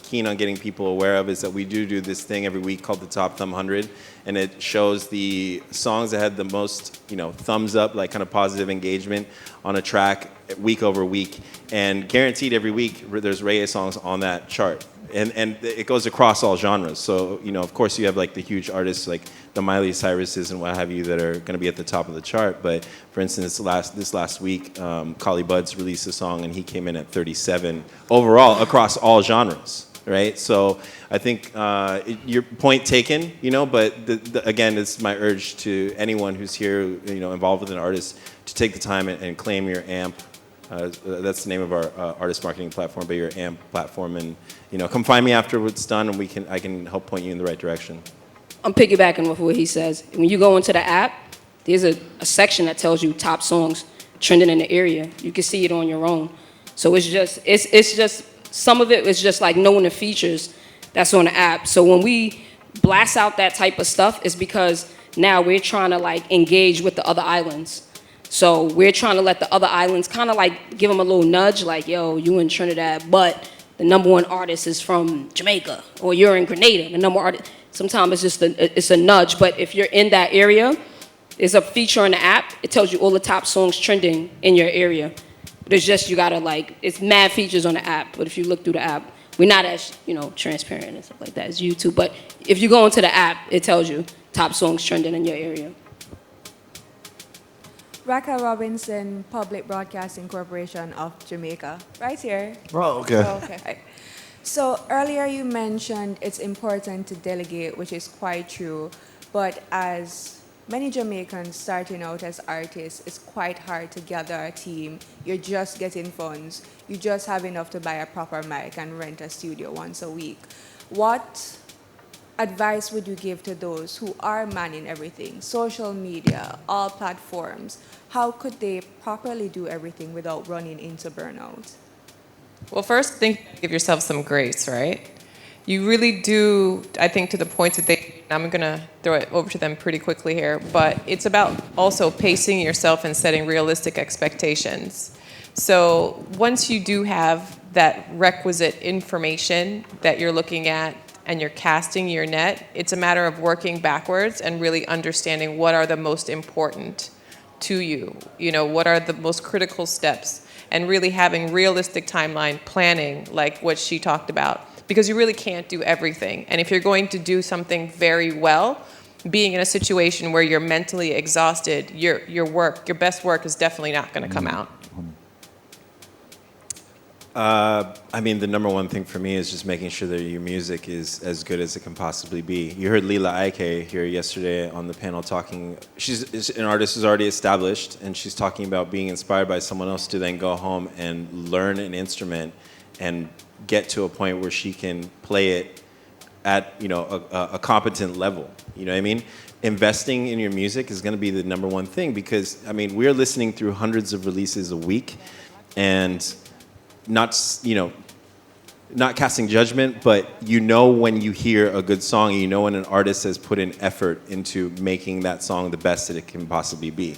keen on getting people aware of is that we do this thing every week called the Top Thumb 100, and it shows the songs that had the most, thumbs up, like kind of positive engagement on a track week over week. And guaranteed every week there's reggae songs on that chart. And it goes across all genres. So, of course you have like the huge artists like the Miley Cyruses and what have you that are going to be at the top of the chart. But for instance, this last week, Collie Buddz released a song and he came in at 37 overall across all genres, right? So I think your point taken, but again, it's my urge to anyone who's here, involved with an artist to take the time and claim your AMP. That's the name of our artist marketing platform, but your AMP platform, and come find me after it's done, and I can help point you in the right direction. I'm piggybacking with what he says. When you go into the app, there's a section that tells you top songs trending in the area. You can see it on your own. So it's just some of it is just like knowing the features that's on the app. So when we blast out that type of stuff, it's because now we're trying to like engage with the other islands. So we're trying to let the other islands kind of like give them a little nudge, like, yo, you in Trinidad, but the number one artist is from Jamaica, or you're in Grenada, the number one artist. Sometimes it's just it's a nudge, but if you're in that area, there's a feature on the app. It tells you all the top songs trending in your area. But it's just, you gotta like, it's mad features on the app, but if you look through the app, we're not as, transparent and stuff like that as YouTube, but if you go into the app, it tells you top songs trending in your area. Raka Robinson, Public Broadcasting Corporation of Jamaica. Right here. Bro, okay. Oh, okay. So earlier you mentioned it's important to delegate, which is quite true. But as many Jamaicans starting out as artists, it's quite hard to gather a team. You're just getting funds. You just have enough to buy a proper mic and rent a studio once a week. What advice would you give to those who are manning everything, social media, all platforms? How could they properly do everything without running into burnout? Well, first, give yourself some grace, right? You really do, I think, to the points that I'm going to throw it over to them pretty quickly here, but it's about also pacing yourself and setting realistic expectations. So once you do have that requisite information that you're looking at and you're casting your net, it's a matter of working backwards and really understanding what are the most important to you. You know, what are the most critical steps, and really having realistic timeline planning, like what she talked about, because you really can't do everything. And if you're going to do something very well, being in a situation where you're mentally exhausted, your best work is definitely not going to come out. I mean, the number one thing for me is just making sure that your music is as good as it can possibly be. You heard Lila Ike here yesterday on the panel talking. She's an artist who's already established, and she's talking about being inspired by someone else to then go home and learn an instrument and get to a point where she can play it at, you know, a competent level. You know what I mean? Investing in your music is going to be the number one thing, because, I mean, we're listening through hundreds of releases a week, and not casting judgment, but you know when you hear a good song, you know when an artist has put in effort into making that song the best that it can possibly be.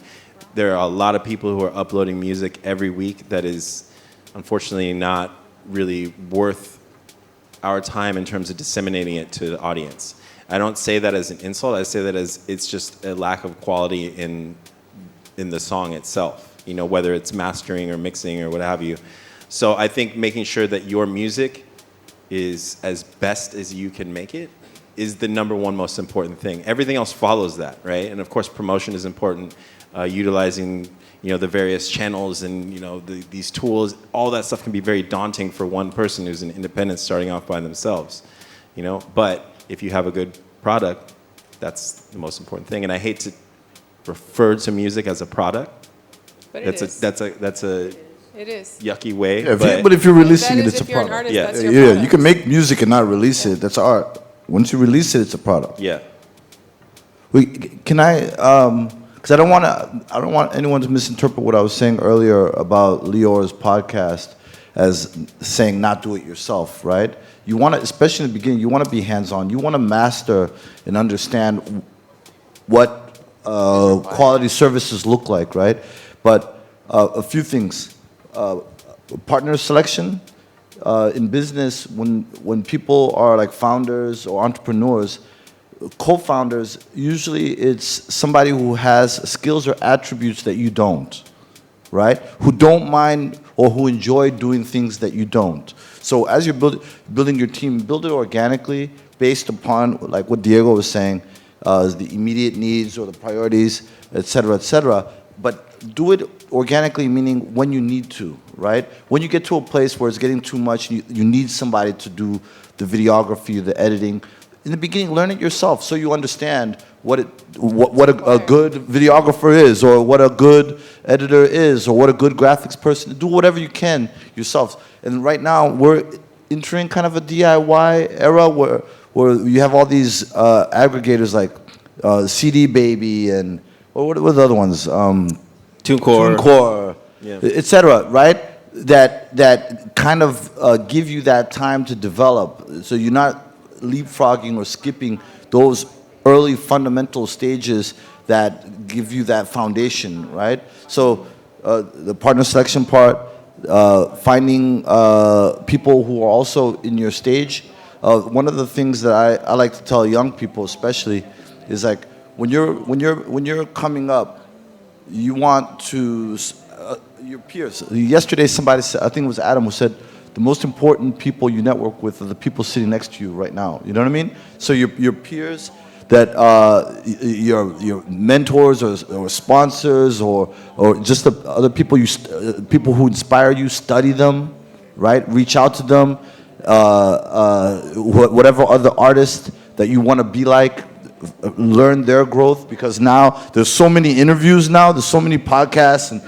There are a lot of people who are uploading music every week that is unfortunately not really worth our time in terms of disseminating it to the audience. I don't say that as an insult, I say that as it's just a lack of quality in the song itself, you know, whether it's mastering or mixing or what have you. So I think making sure that your music is as best as you can make it is the number one most important thing. Everything else follows that, right? And of course, promotion is important. Utilizing, you know, the various channels and, you know, these tools, all that stuff can be very daunting for one person who's an independent starting off by themselves, you know. But if you have a good product, that's the most important thing. And I hate to refer to music as a product. But That's a it is. yucky way. Yeah, but if you're releasing it, That is, it's a if you're an product. artist, Yeah. that's your Yeah, product. you can make music and not release it. That's art. Once you release it, it's a product. Yeah. Can I? Because I don't want anyone to misinterpret what I was saying earlier about Lior's podcast as saying not do it yourself, right? You want to, especially in the beginning, you want to be hands-on. You want to master and understand what quality services look like, right? But a few things. Partner selection. In business, when people are like founders or entrepreneurs, co-founders, usually it's somebody who has skills or attributes that you don't, right? Who don't mind or who enjoy doing things that you don't. So as you're building your team, build it organically based upon, like what Diego was saying, the immediate needs or the priorities, et cetera, but do it organically, meaning when you need to, right? When you get to a place where it's getting too much, you need somebody to do the videography, the editing. In the beginning, learn it yourself so you understand what a good videographer is, or what a good editor is, or what a good graphics person. Do whatever you can yourself. And right now, we're entering kind of a DIY era where you have all these aggregators like CD Baby and what are the other ones? TuneCore, Yeah. et cetera, right? That kind of give you that time to develop. So you're not leapfrogging or skipping those early fundamental stages that give you that foundation, right? So the partner selection part, finding people who are also in your stage. One of the things that I like to tell young people especially is like when you're coming up, you want to your peers. Yesterday somebody said, I think it was Adam who said, the most important people you network with are the people sitting next to you right now. You know what I mean? So your peers, that your mentors or sponsors or just the other people people who inspire you, study them, right? Reach out to them. Whatever other artist that you want to be like, learn their growth, because now there's so many interviews now, there's so many podcasts, and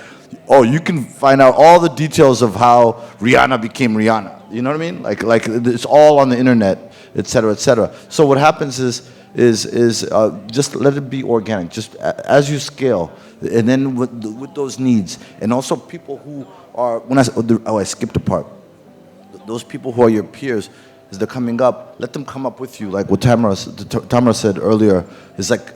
you can find out all the details of how Rihanna became Rihanna. You know what I mean? Like it's all on the internet, et cetera, et cetera. So what happens is just let it be organic, just as you scale, and then with those needs, and also people who are I skipped a part. Those people who are your peers, as they're coming up, let them come up with you. Like what Tamara said earlier, is like,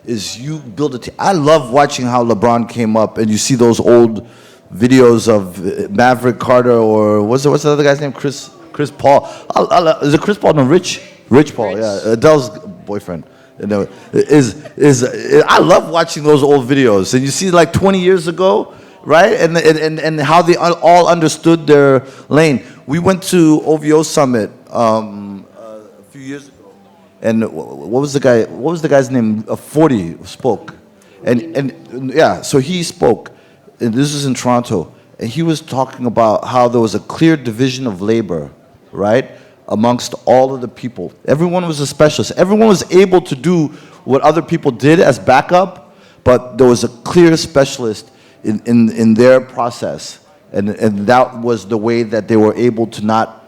is you build a team. I love watching how LeBron came up, and you see those old videos of Maverick Carter, or what's the other guy's name? Chris Chris Paul. Is it Chris Paul? No, Rich Paul. Yeah, Adele's boyfriend. You know, I love watching those old videos, and you see like 20 years ago, right? And how they all understood their lane. We went to OVO Summit a few years ago, and what was the guy's name? 40 spoke, and yeah, so he spoke, and this is in Toronto, and he was talking about how there was a clear division of labor, right? Amongst all of the people. Everyone was a specialist. Everyone was able to do what other people did as backup, but there was a clear specialist in their process. And that was the way that they were able to not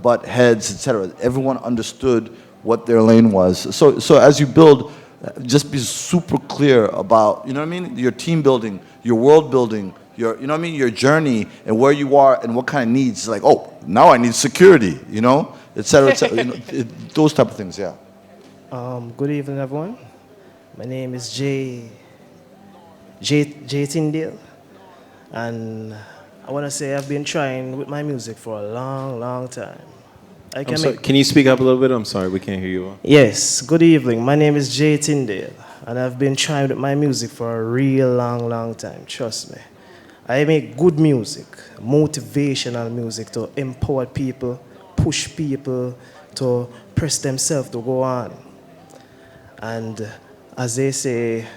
butt heads, etc. Everyone understood what their lane was. So as you build, just be super clear about, you know what I mean? Your team building, your world building, your, you know what I mean, your journey and where you are and what kind of needs. Like, oh, now I need security, you know, et cetera, you know, those type of things, yeah. Good evening, everyone. My name is Jay Tyndale, and I want to say I've been trying with my music for a long, long time. Can you speak up a little bit? I'm sorry, we can't hear you well. Yes, good evening. My name is Jay Tyndale, and I've been trying with my music for a real long, long time, trust me. I make good music, motivational music to empower people, push people to press themselves to go on. And as they say,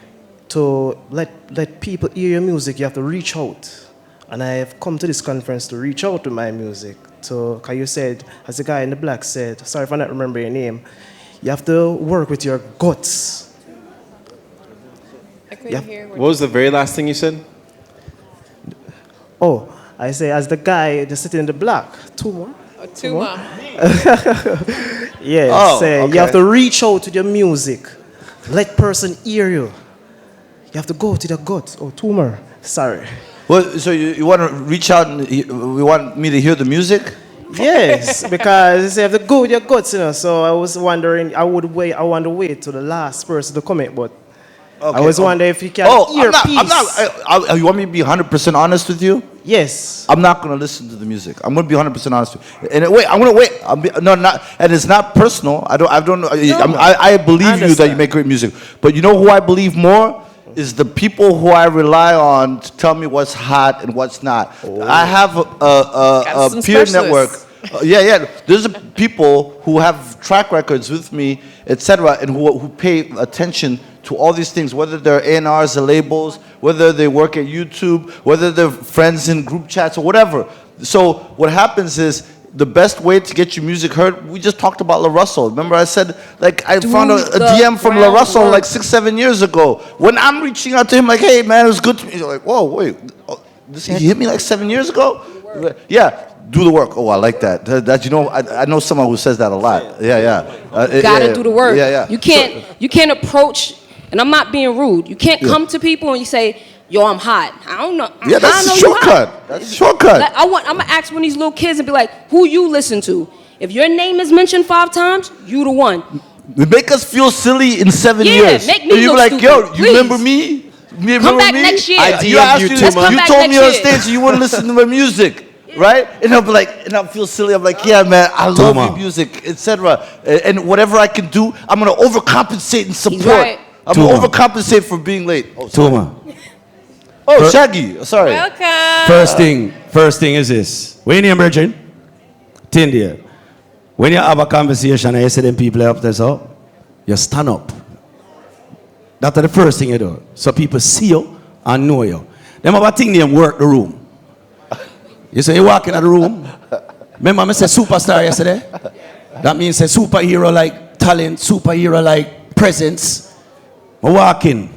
to let people hear your music, you have to reach out. And I have come to this conference to reach out to my music. So, because you said, as the guy in the black said, sorry if I don't remember your name, you have to work with your guts. I couldn't hear. What was the very last thing you said? Oh, I say, as the guy just sitting in the black, Tuma. Tuma. Yes, okay. You have to reach out to your music. Let person hear you. You have to go to the gut. Oh, Tuma. Sorry. Well, so you want to reach out and you want me to hear the music? Yes, because you have to go with your guts, you know. So I was wondering, I want to wait to the last person to comment, but okay. I was wondering if you can hear peace. You want me to be 100% honest with you? Yes. I'm not going to listen to the music. I'm going to be 100% honest with you. And wait, I'm going to wait. And it's not personal. I don't know. I believe you that you make great music. But you know who I believe more? Is the people who I rely on to tell me what's hot and what's not. Oh. I have a peer network. There's people who have track records with me, etc., and who pay attention to all these things, whether they're A&Rs or labels, whether they work at YouTube, whether they're friends in group chats or whatever. So what happens is, the best way to get your music heard, we just talked about La Russell. Remember I said, like, I found a DM from La Russell like 6-7 years ago. When I'm reaching out to him, like, hey, man, it was good to me. He's like, whoa, wait, he hit me like 7 years ago? Yeah, do the work. Oh, I like that. That you know, I know someone who says that a lot. Gotta do the work. You can't approach, and I'm not being rude. You can't come to people and you say, yo, I'm hot. I don't know. Yeah, that's a shortcut. That's a shortcut. Like, I'm gonna ask one of these little kids and be like, who you listen to? If your name is mentioned 5 times, you the one. Make us feel silly in 7 years. Make me look like, stupid, yo, you remember me? Come back next year. You told me on stage you wouldn't listen to my music. Right? And I'll be like, and I'll feel silly. I'm like, yeah, man, I love your music, etc. And whatever I can do, I'm gonna overcompensate and support. Right. I'm gonna overcompensate for being late. Oh, Tuma. Oh, Shaggy. Sorry. Welcome. First thing is this. When your name, Virgin? Tyndale. When you have a conversation and you see them people up there, so you stand up. That's the first thing you do. So people see you and know you. Them have a thing named work the room. You say you walk in the room. Remember I said superstar yesterday? That means a superhero like talent, superhero like presence. I walk in.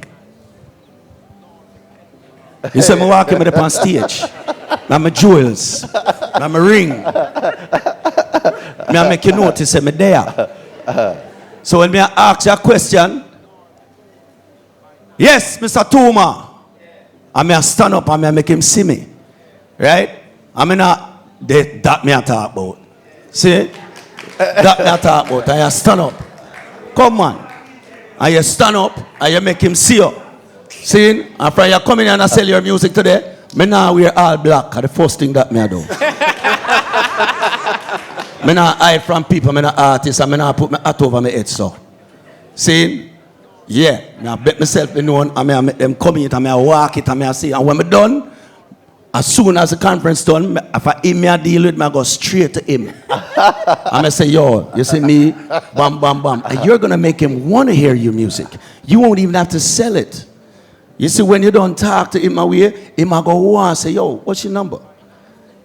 You say I walk in with on stage. I'm a jewels. I'm a ring. I make you notice that I'm there. So when I ask you a question, yes, Mr. Tuma, I stand up and I make him see me. Right? I mean, that me I talk about. See? That me I talk about. I stand up. Come on. And you stand up and you make him see you. See? And from you come in and sell your music today, me now wear all black. The first thing that me I do. Me not hide from people, me not artist, and me not put my hat over my head, so. See? Yeah, I bet myself, you know, and I make them come in, and I walk it, and I see, and when I'm done, as soon as the conference done, if I him a deal with me, I go straight to him. And I say, yo, you see me, bam, bam, bam. And you're going to make him want to hear your music. You won't even have to sell it. You see, when you don't talk to him away, he might go, oh, and say, yo, what's your number?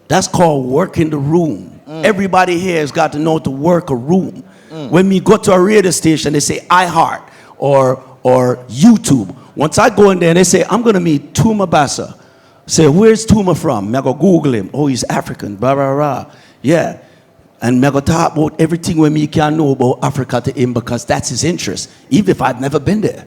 That's called working the room. Everybody here has got to know to work a room. When we go to a radio station, they say iHeart or YouTube. Once I go in there and they say, I'm going to meet Tuma Bassa. Say, where's Tuma from? I go Google him. Oh, he's African. Blah, blah, blah. Yeah. And I go talk about everything when me can know about Africa to him because that's his interest, even if I've never been there.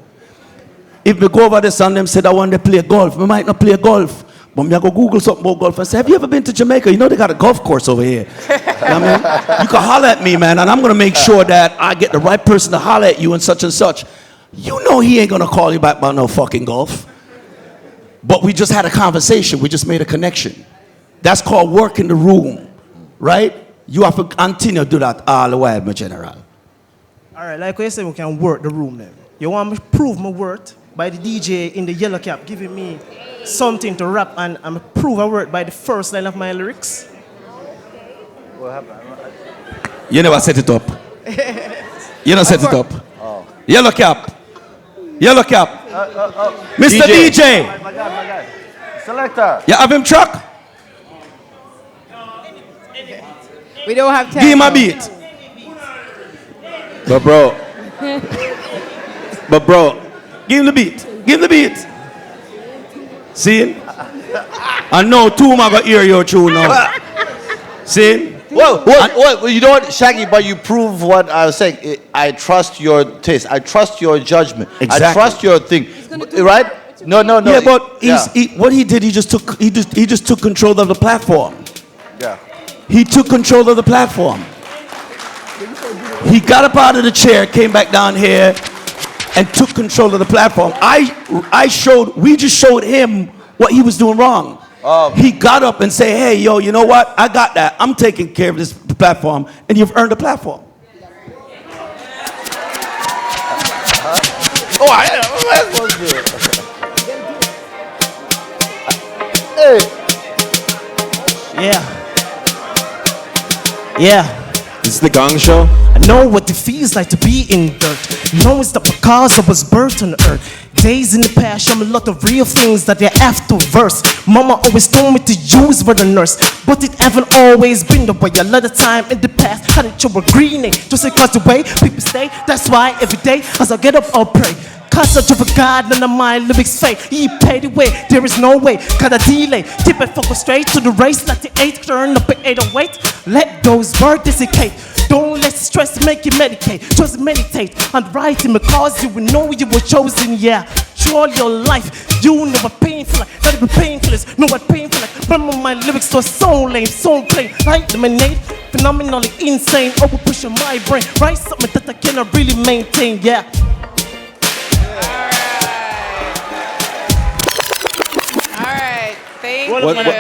If we go over this and them said I want to play golf, we might not play golf. But me I go Google something about golf and say, have you ever been to Jamaica? You know they got a golf course over here. You know what I mean? You can holler at me, man, and I'm going to make sure that I get the right person to holler at you and such and such. You know he ain't going to call you back about no fucking golf. But we just had a conversation. We just made a connection. That's called work in the room, right? You have to continue to do that all the way, my general. All right, like I said, we can work the room then. You want me to prove my worth by the DJ in the yellow cap giving me something to rap and prove my worth by the first line of my lyrics? What happened? You never set it up. You never set it up. Oh. Yellow cap. Yellow cap. Mr. DJ. My God. Selector. You have him truck? We don't have time. Give him a beat. But bro, give him the beat. Give him the beat. See? I know Tuma got hear your tune now. See? Well, you know what, Shaggy, but you prove what I was saying. I trust your taste. I trust your judgment. Exactly. I trust your thing. Right? No. Yeah, but what he did, he just took control of the platform. Yeah. He took control of the platform. He got up out of the chair, came back down here, and took control of the platform. We just showed him what he was doing wrong. He got up and said, hey, yo, you know what? I got that. I'm taking care of this platform, and you've earned a platform. What am I supposed to do? Yeah. This is the Gong Show. I know what it feels like to be in dirt. Know it's the because I was birthed on earth. Days in the past show me a lot of real things that they have to verse. Mama always told me to use for the nurse, but it haven't always been the way. A lot of time in the past had it show a green just because the way people stay. That's why every day as I get up I'll pray. Cause I drove a God, none of my lyrics fake. He paid the way, there is no way. Got a delay, tip it focus straight to the race. Like the 8th turn up at 808. Let those words dissipate. Don't let stress make you medicate. Just meditate and write him because you will know you were chosen, yeah. Through all your life, you know what painful like. Not even painful is, know what painful like. Remember my lyrics were so lame, so plain. Like lemonade, phenomenally insane. Over pushing my brain. Write something that I cannot really maintain, yeah. All right. Thank you.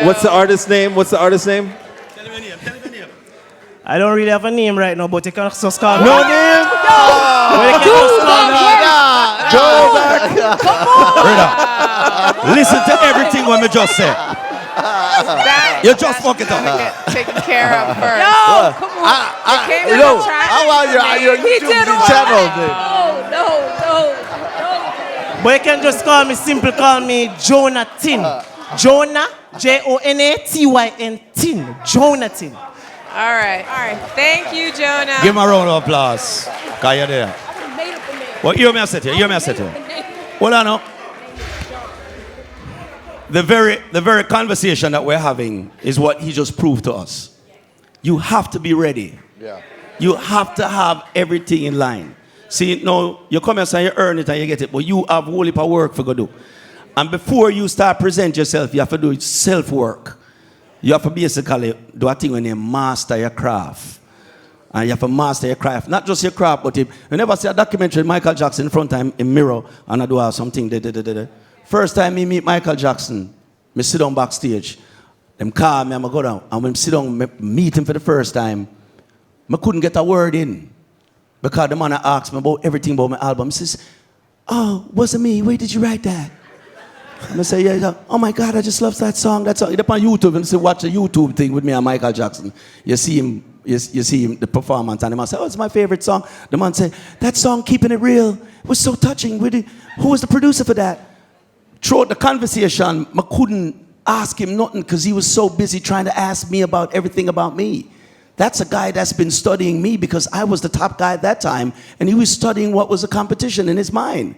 What's the artist's name? What's the artist's name? Tell me your name. I don't really have a name right now, but you can just call me. No name? Go back. Brother, listen to everything what me just said. You just fuck it up. Taken care of first. No, come on. I want your YouTube channel. But you can just call me, simple call me Jonathan. Jonah, Jonatyn, Tin. Jonathan. All right. Thank you, Jonah. Give him a round of applause. Cause you're there. Well, hear me a set here. Hold on now. The very conversation that we're having is what he just proved to us. You have to be ready. Yeah. You have to have everything in line. See, no, you come here and you earn it and you get it, but you have a whole heap of work for go do. And before you start present yourself, you have to do self-work. You have to basically do a thing when you master your craft. And you have to master your craft. Not just your craft, but you never see a documentary Michael Jackson in front of him in mirror and I do something. First time me meet Michael Jackson, me sit down backstage. Them call me, I'm go down. And when I sit down, meet him for the first time, I couldn't get a word in. Because the man asked me about everything about my album. He says, oh, wasn't me. Where did you write that? And I say, yeah. Oh my God, I just love that song. That's all. It's on YouTube. And say, watch a YouTube thing with me and Michael Jackson. You see him, you see him, the performance. And the man say, oh, it's my favorite song. The man say, that song, Keeping It Real, was so touching. Who was the producer for that? Throughout the conversation, I couldn't ask him nothing because he was so busy trying to ask me about everything about me. That's a guy that's been studying me because I was the top guy at that time, and he was studying what was a competition in his mind.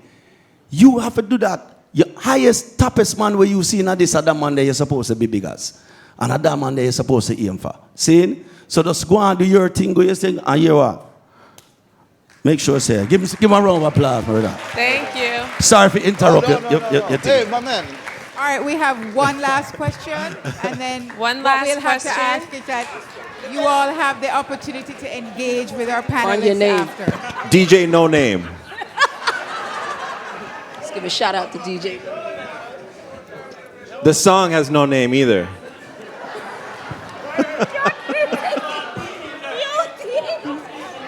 You have to do that. Your highest, toppest man where you see in this other man that you're supposed to be big as. And other man that you're supposed to aim for. See? So just go and do your thing, go your thing, and you what? Make sure, say, give him a round of applause for that. Thank you. Sorry for interrupting your thing. Hey, my man. All right, we have one last question, and then One what last we'll have question. to ask is that you all have the opportunity to engage with our Find your panelists name. after. DJ No Name. Let's give a shout out to DJ. The song has no name either.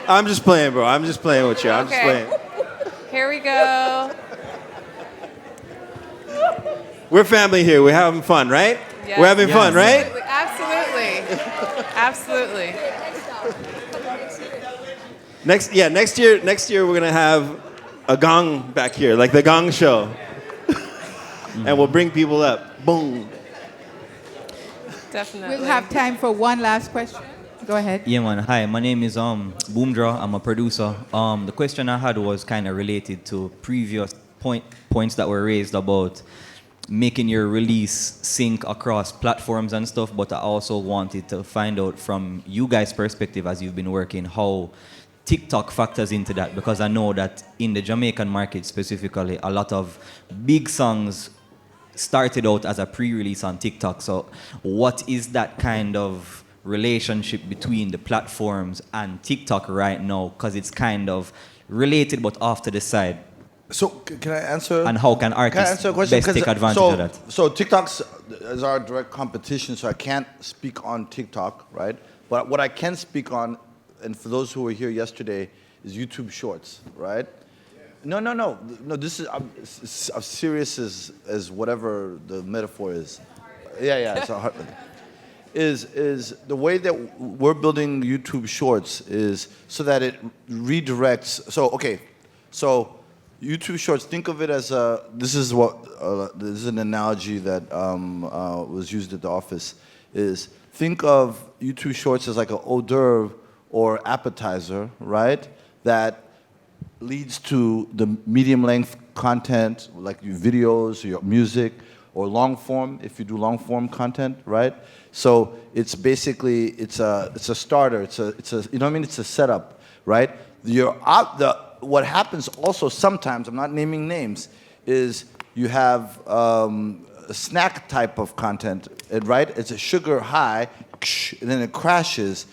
I'm just playing, bro. I'm just playing with you. I'm just Okay. playing. Here we go. We're family here. We're having fun, right? Yes. We're having fun, right? Absolutely. Absolutely. Next year we're gonna have a gong back here, like the Gong Show, and we'll bring people up. Boom. Definitely. We'll have time for one last question. Go ahead. Yeah, man. Hi, my name is Boomdraw. I'm a producer. The question I had was kind of related to previous points that were raised about making your release sync across platforms and stuff, but I also wanted to find out from you guys' perspective as you've been working how TikTok factors into that, because I know that in the Jamaican market specifically, a lot of big songs started out as a pre-release on TikTok. So what is that kind of relationship between the platforms and TikTok right now? Because it's kind of related but off to the side. So can I answer? And how can artists best take advantage of that? So TikTok's is our direct competition, so I can't speak on TikTok, right? But what I can speak on, and for those who were here yesterday, is YouTube Shorts, right? No. This is as serious as whatever the metaphor is. Yeah. It's a hard, is the way that we're building YouTube Shorts is so that it redirects. So YouTube Shorts, think of it as this is an analogy that was used at the office, is think of YouTube Shorts as like an hors d'oeuvre or appetizer, right? That leads to the medium length content, like your videos, or your music, or long form, if you do long form content, right? So it's basically, it's a starter, it's a you know what I mean? It's a setup, right? What happens also sometimes, I'm not naming names, is you have a snack type of content, right? It's a sugar high, and then it crashes,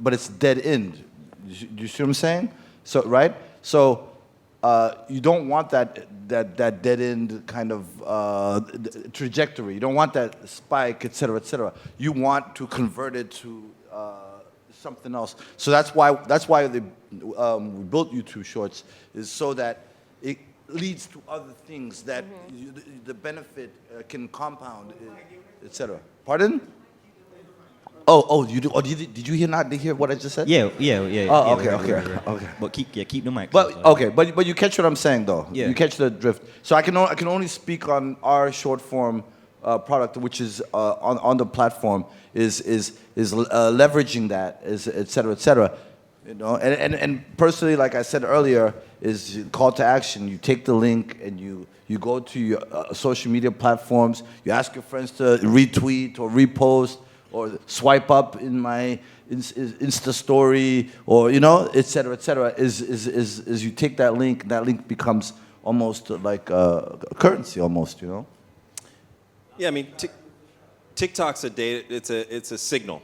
but it's dead end. Do you see what I'm saying? So, right? So you don't want that dead end kind of trajectory. You don't want that spike, et cetera, et cetera. You want to convert it to something else. So that's why we built YouTube Shorts, is so that it leads to other things that the benefit can compound, et cetera. Pardon? Did you hear what I just said? Yeah. Oh, okay. But keep the mic. But you catch what I'm saying, though. Yeah. You catch the drift. So I can only speak on our short form product, which is on the platform, is leveraging that, et cetera, et cetera. You know, and personally, like I said earlier, is call to action. You take the link and you go to your social media platforms. You ask your friends to retweet or repost or swipe up in my Insta story, or et cetera, et cetera. Is you take that link becomes almost like a currency, almost, Yeah, I mean, TikTok's a data. It's a signal,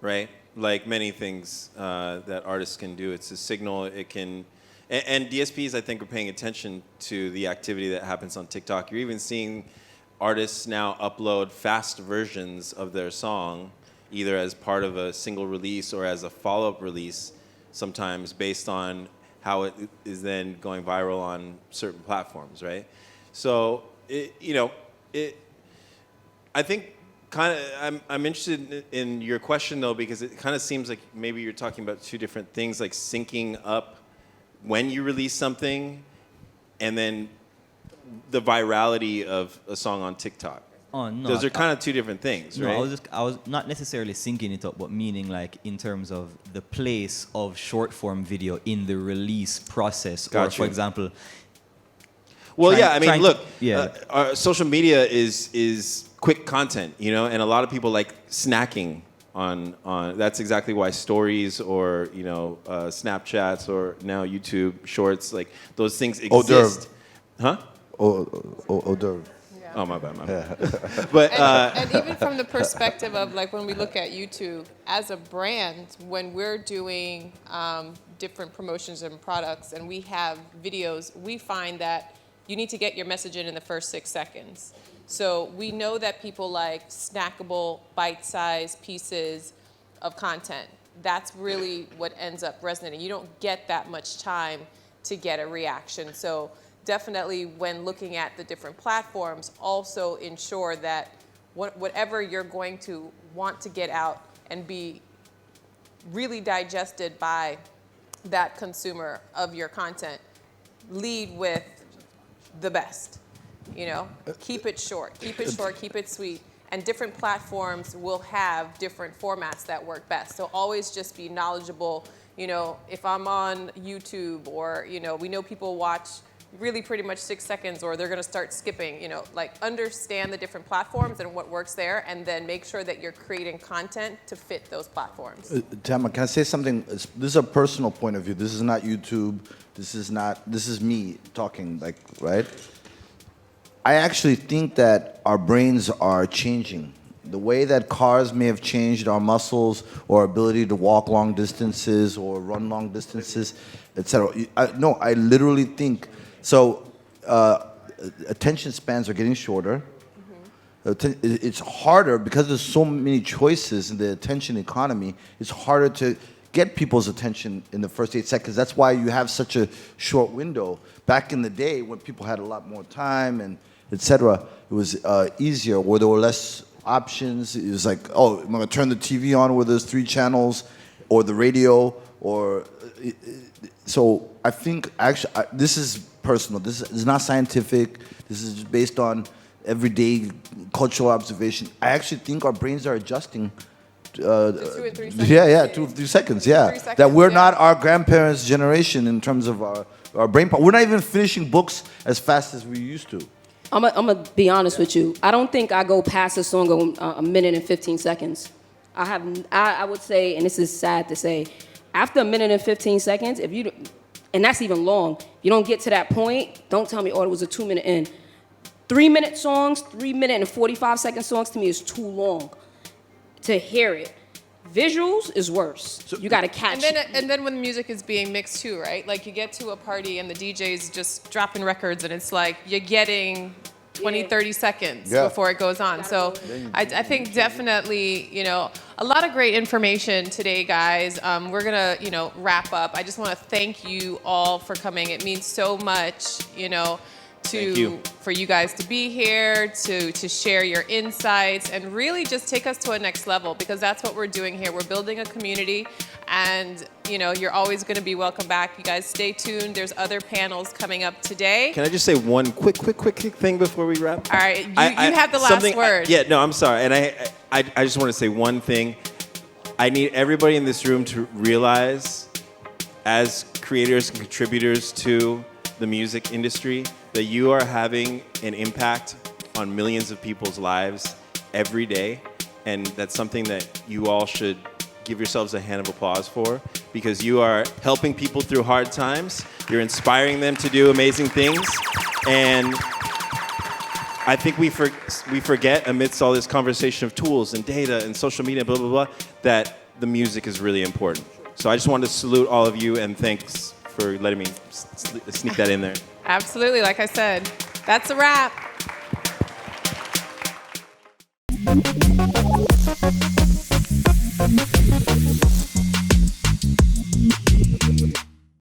right? Like many things that artists can do, it's a signal. It can, and DSPs, I think, are paying attention to the activity that happens on TikTok. You're even seeing artists now upload fast versions of their song either as part of a single release or as a follow-up release, sometimes based on how it is then going viral on certain platforms, right? So, I think I'm interested in your question though, because it kind of seems like maybe you're talking about two different things, like syncing up when you release something and then the virality of a song on TikTok. Oh, no. Those are kind of two different things, right? No, I was not necessarily syncing it up, but meaning like in terms of the place of short form video in the release process. Or for example. Well, look, yeah. Our social media is quick content, and a lot of people like snacking on. That's exactly why stories or Snapchats or now YouTube Shorts, like those things exist. Huh? Hors d'oeuvre. Oh, my bad. But and even from the perspective of like when we look at YouTube as a brand, when we're doing different promotions and products and we have videos, we find that you need to get your message in the first 6 seconds. So we know that people like snackable, bite-sized pieces of content. That's really what ends up resonating. You don't get that much time to get a reaction. So definitely when looking at the different platforms, also ensure that whatever you're going to want to get out and be really digested by that consumer of your content, lead with the best. Keep it short, keep it sweet. And different platforms will have different formats that work best. So always just be knowledgeable. If I'm on YouTube or, we know people watch really pretty much 6 seconds or they're going to start skipping, understand the different platforms and what works there, and then make sure that you're creating content to fit those platforms. Tama, can I say something? This is a personal point of view. This is not YouTube. This is me talking, right? I actually think that our brains are changing. The way that cars may have changed our muscles or ability to walk long distances or run long distances, etc. I literally think so. Attention spans are getting shorter. Mm-hmm. It's harder because there's so many choices in the attention economy. It's harder to get people's attention in the first 8 seconds. That's why you have such a short window. Back in the day when people had a lot more time and etc., it was easier, where there were less options. It was like, oh, I'm going to turn the TV on where there's 3 channels, or the radio, or... So I think, actually, this is personal. This is not scientific. This is just based on everyday cultural observation. I actually think our brains are adjusting. 2 or 3 seconds. Yeah, 2 or 3 seconds, yeah. 3 seconds, that we're not our grandparents' generation in terms of our brain power. We're not even finishing books as fast as we used to. I'm gonna be honest with you. I don't think I go past a song of 1 minute and 15 seconds. I would say, and this is sad to say, after 1 minute and 15 seconds, and that's even long, if you don't get to that point, don't tell me, oh, it was a 2 minute in. 3 minute songs, 3 minute and 45 second songs to me is too long to hear it. Visuals is worse. So you gotta catch it. And then when music is being mixed too, right? Like you get to a party and the DJ's just dropping records and it's like you're getting 20, 30 seconds before it goes on. So I think definitely, a lot of great information today, guys. We're gonna, wrap up. I just wanna thank you all for coming. It means so much, for you guys to be here, to share your insights, and really just take us to a next level, because that's what we're doing here. We're building a community, and you're always going to be welcome back. You guys stay tuned. There's other panels coming up today. Can I just say one quick thing before we wrap? All right, you have the last word. No, I'm sorry, and I just want to say one thing. I need everybody in this room to realize, as creators and contributors to the music industry, that you are having an impact on millions of people's lives every day, and that's something that you all should give yourselves a hand of applause for, because you are helping people through hard times, you're inspiring them to do amazing things, and I think we forget, amidst all this conversation of tools and data and social media, blah, blah, blah, that the music is really important. So I just wanted to salute all of you, and thanks for letting me sneak that in there. Absolutely, like I said, that's a wrap. Thank you.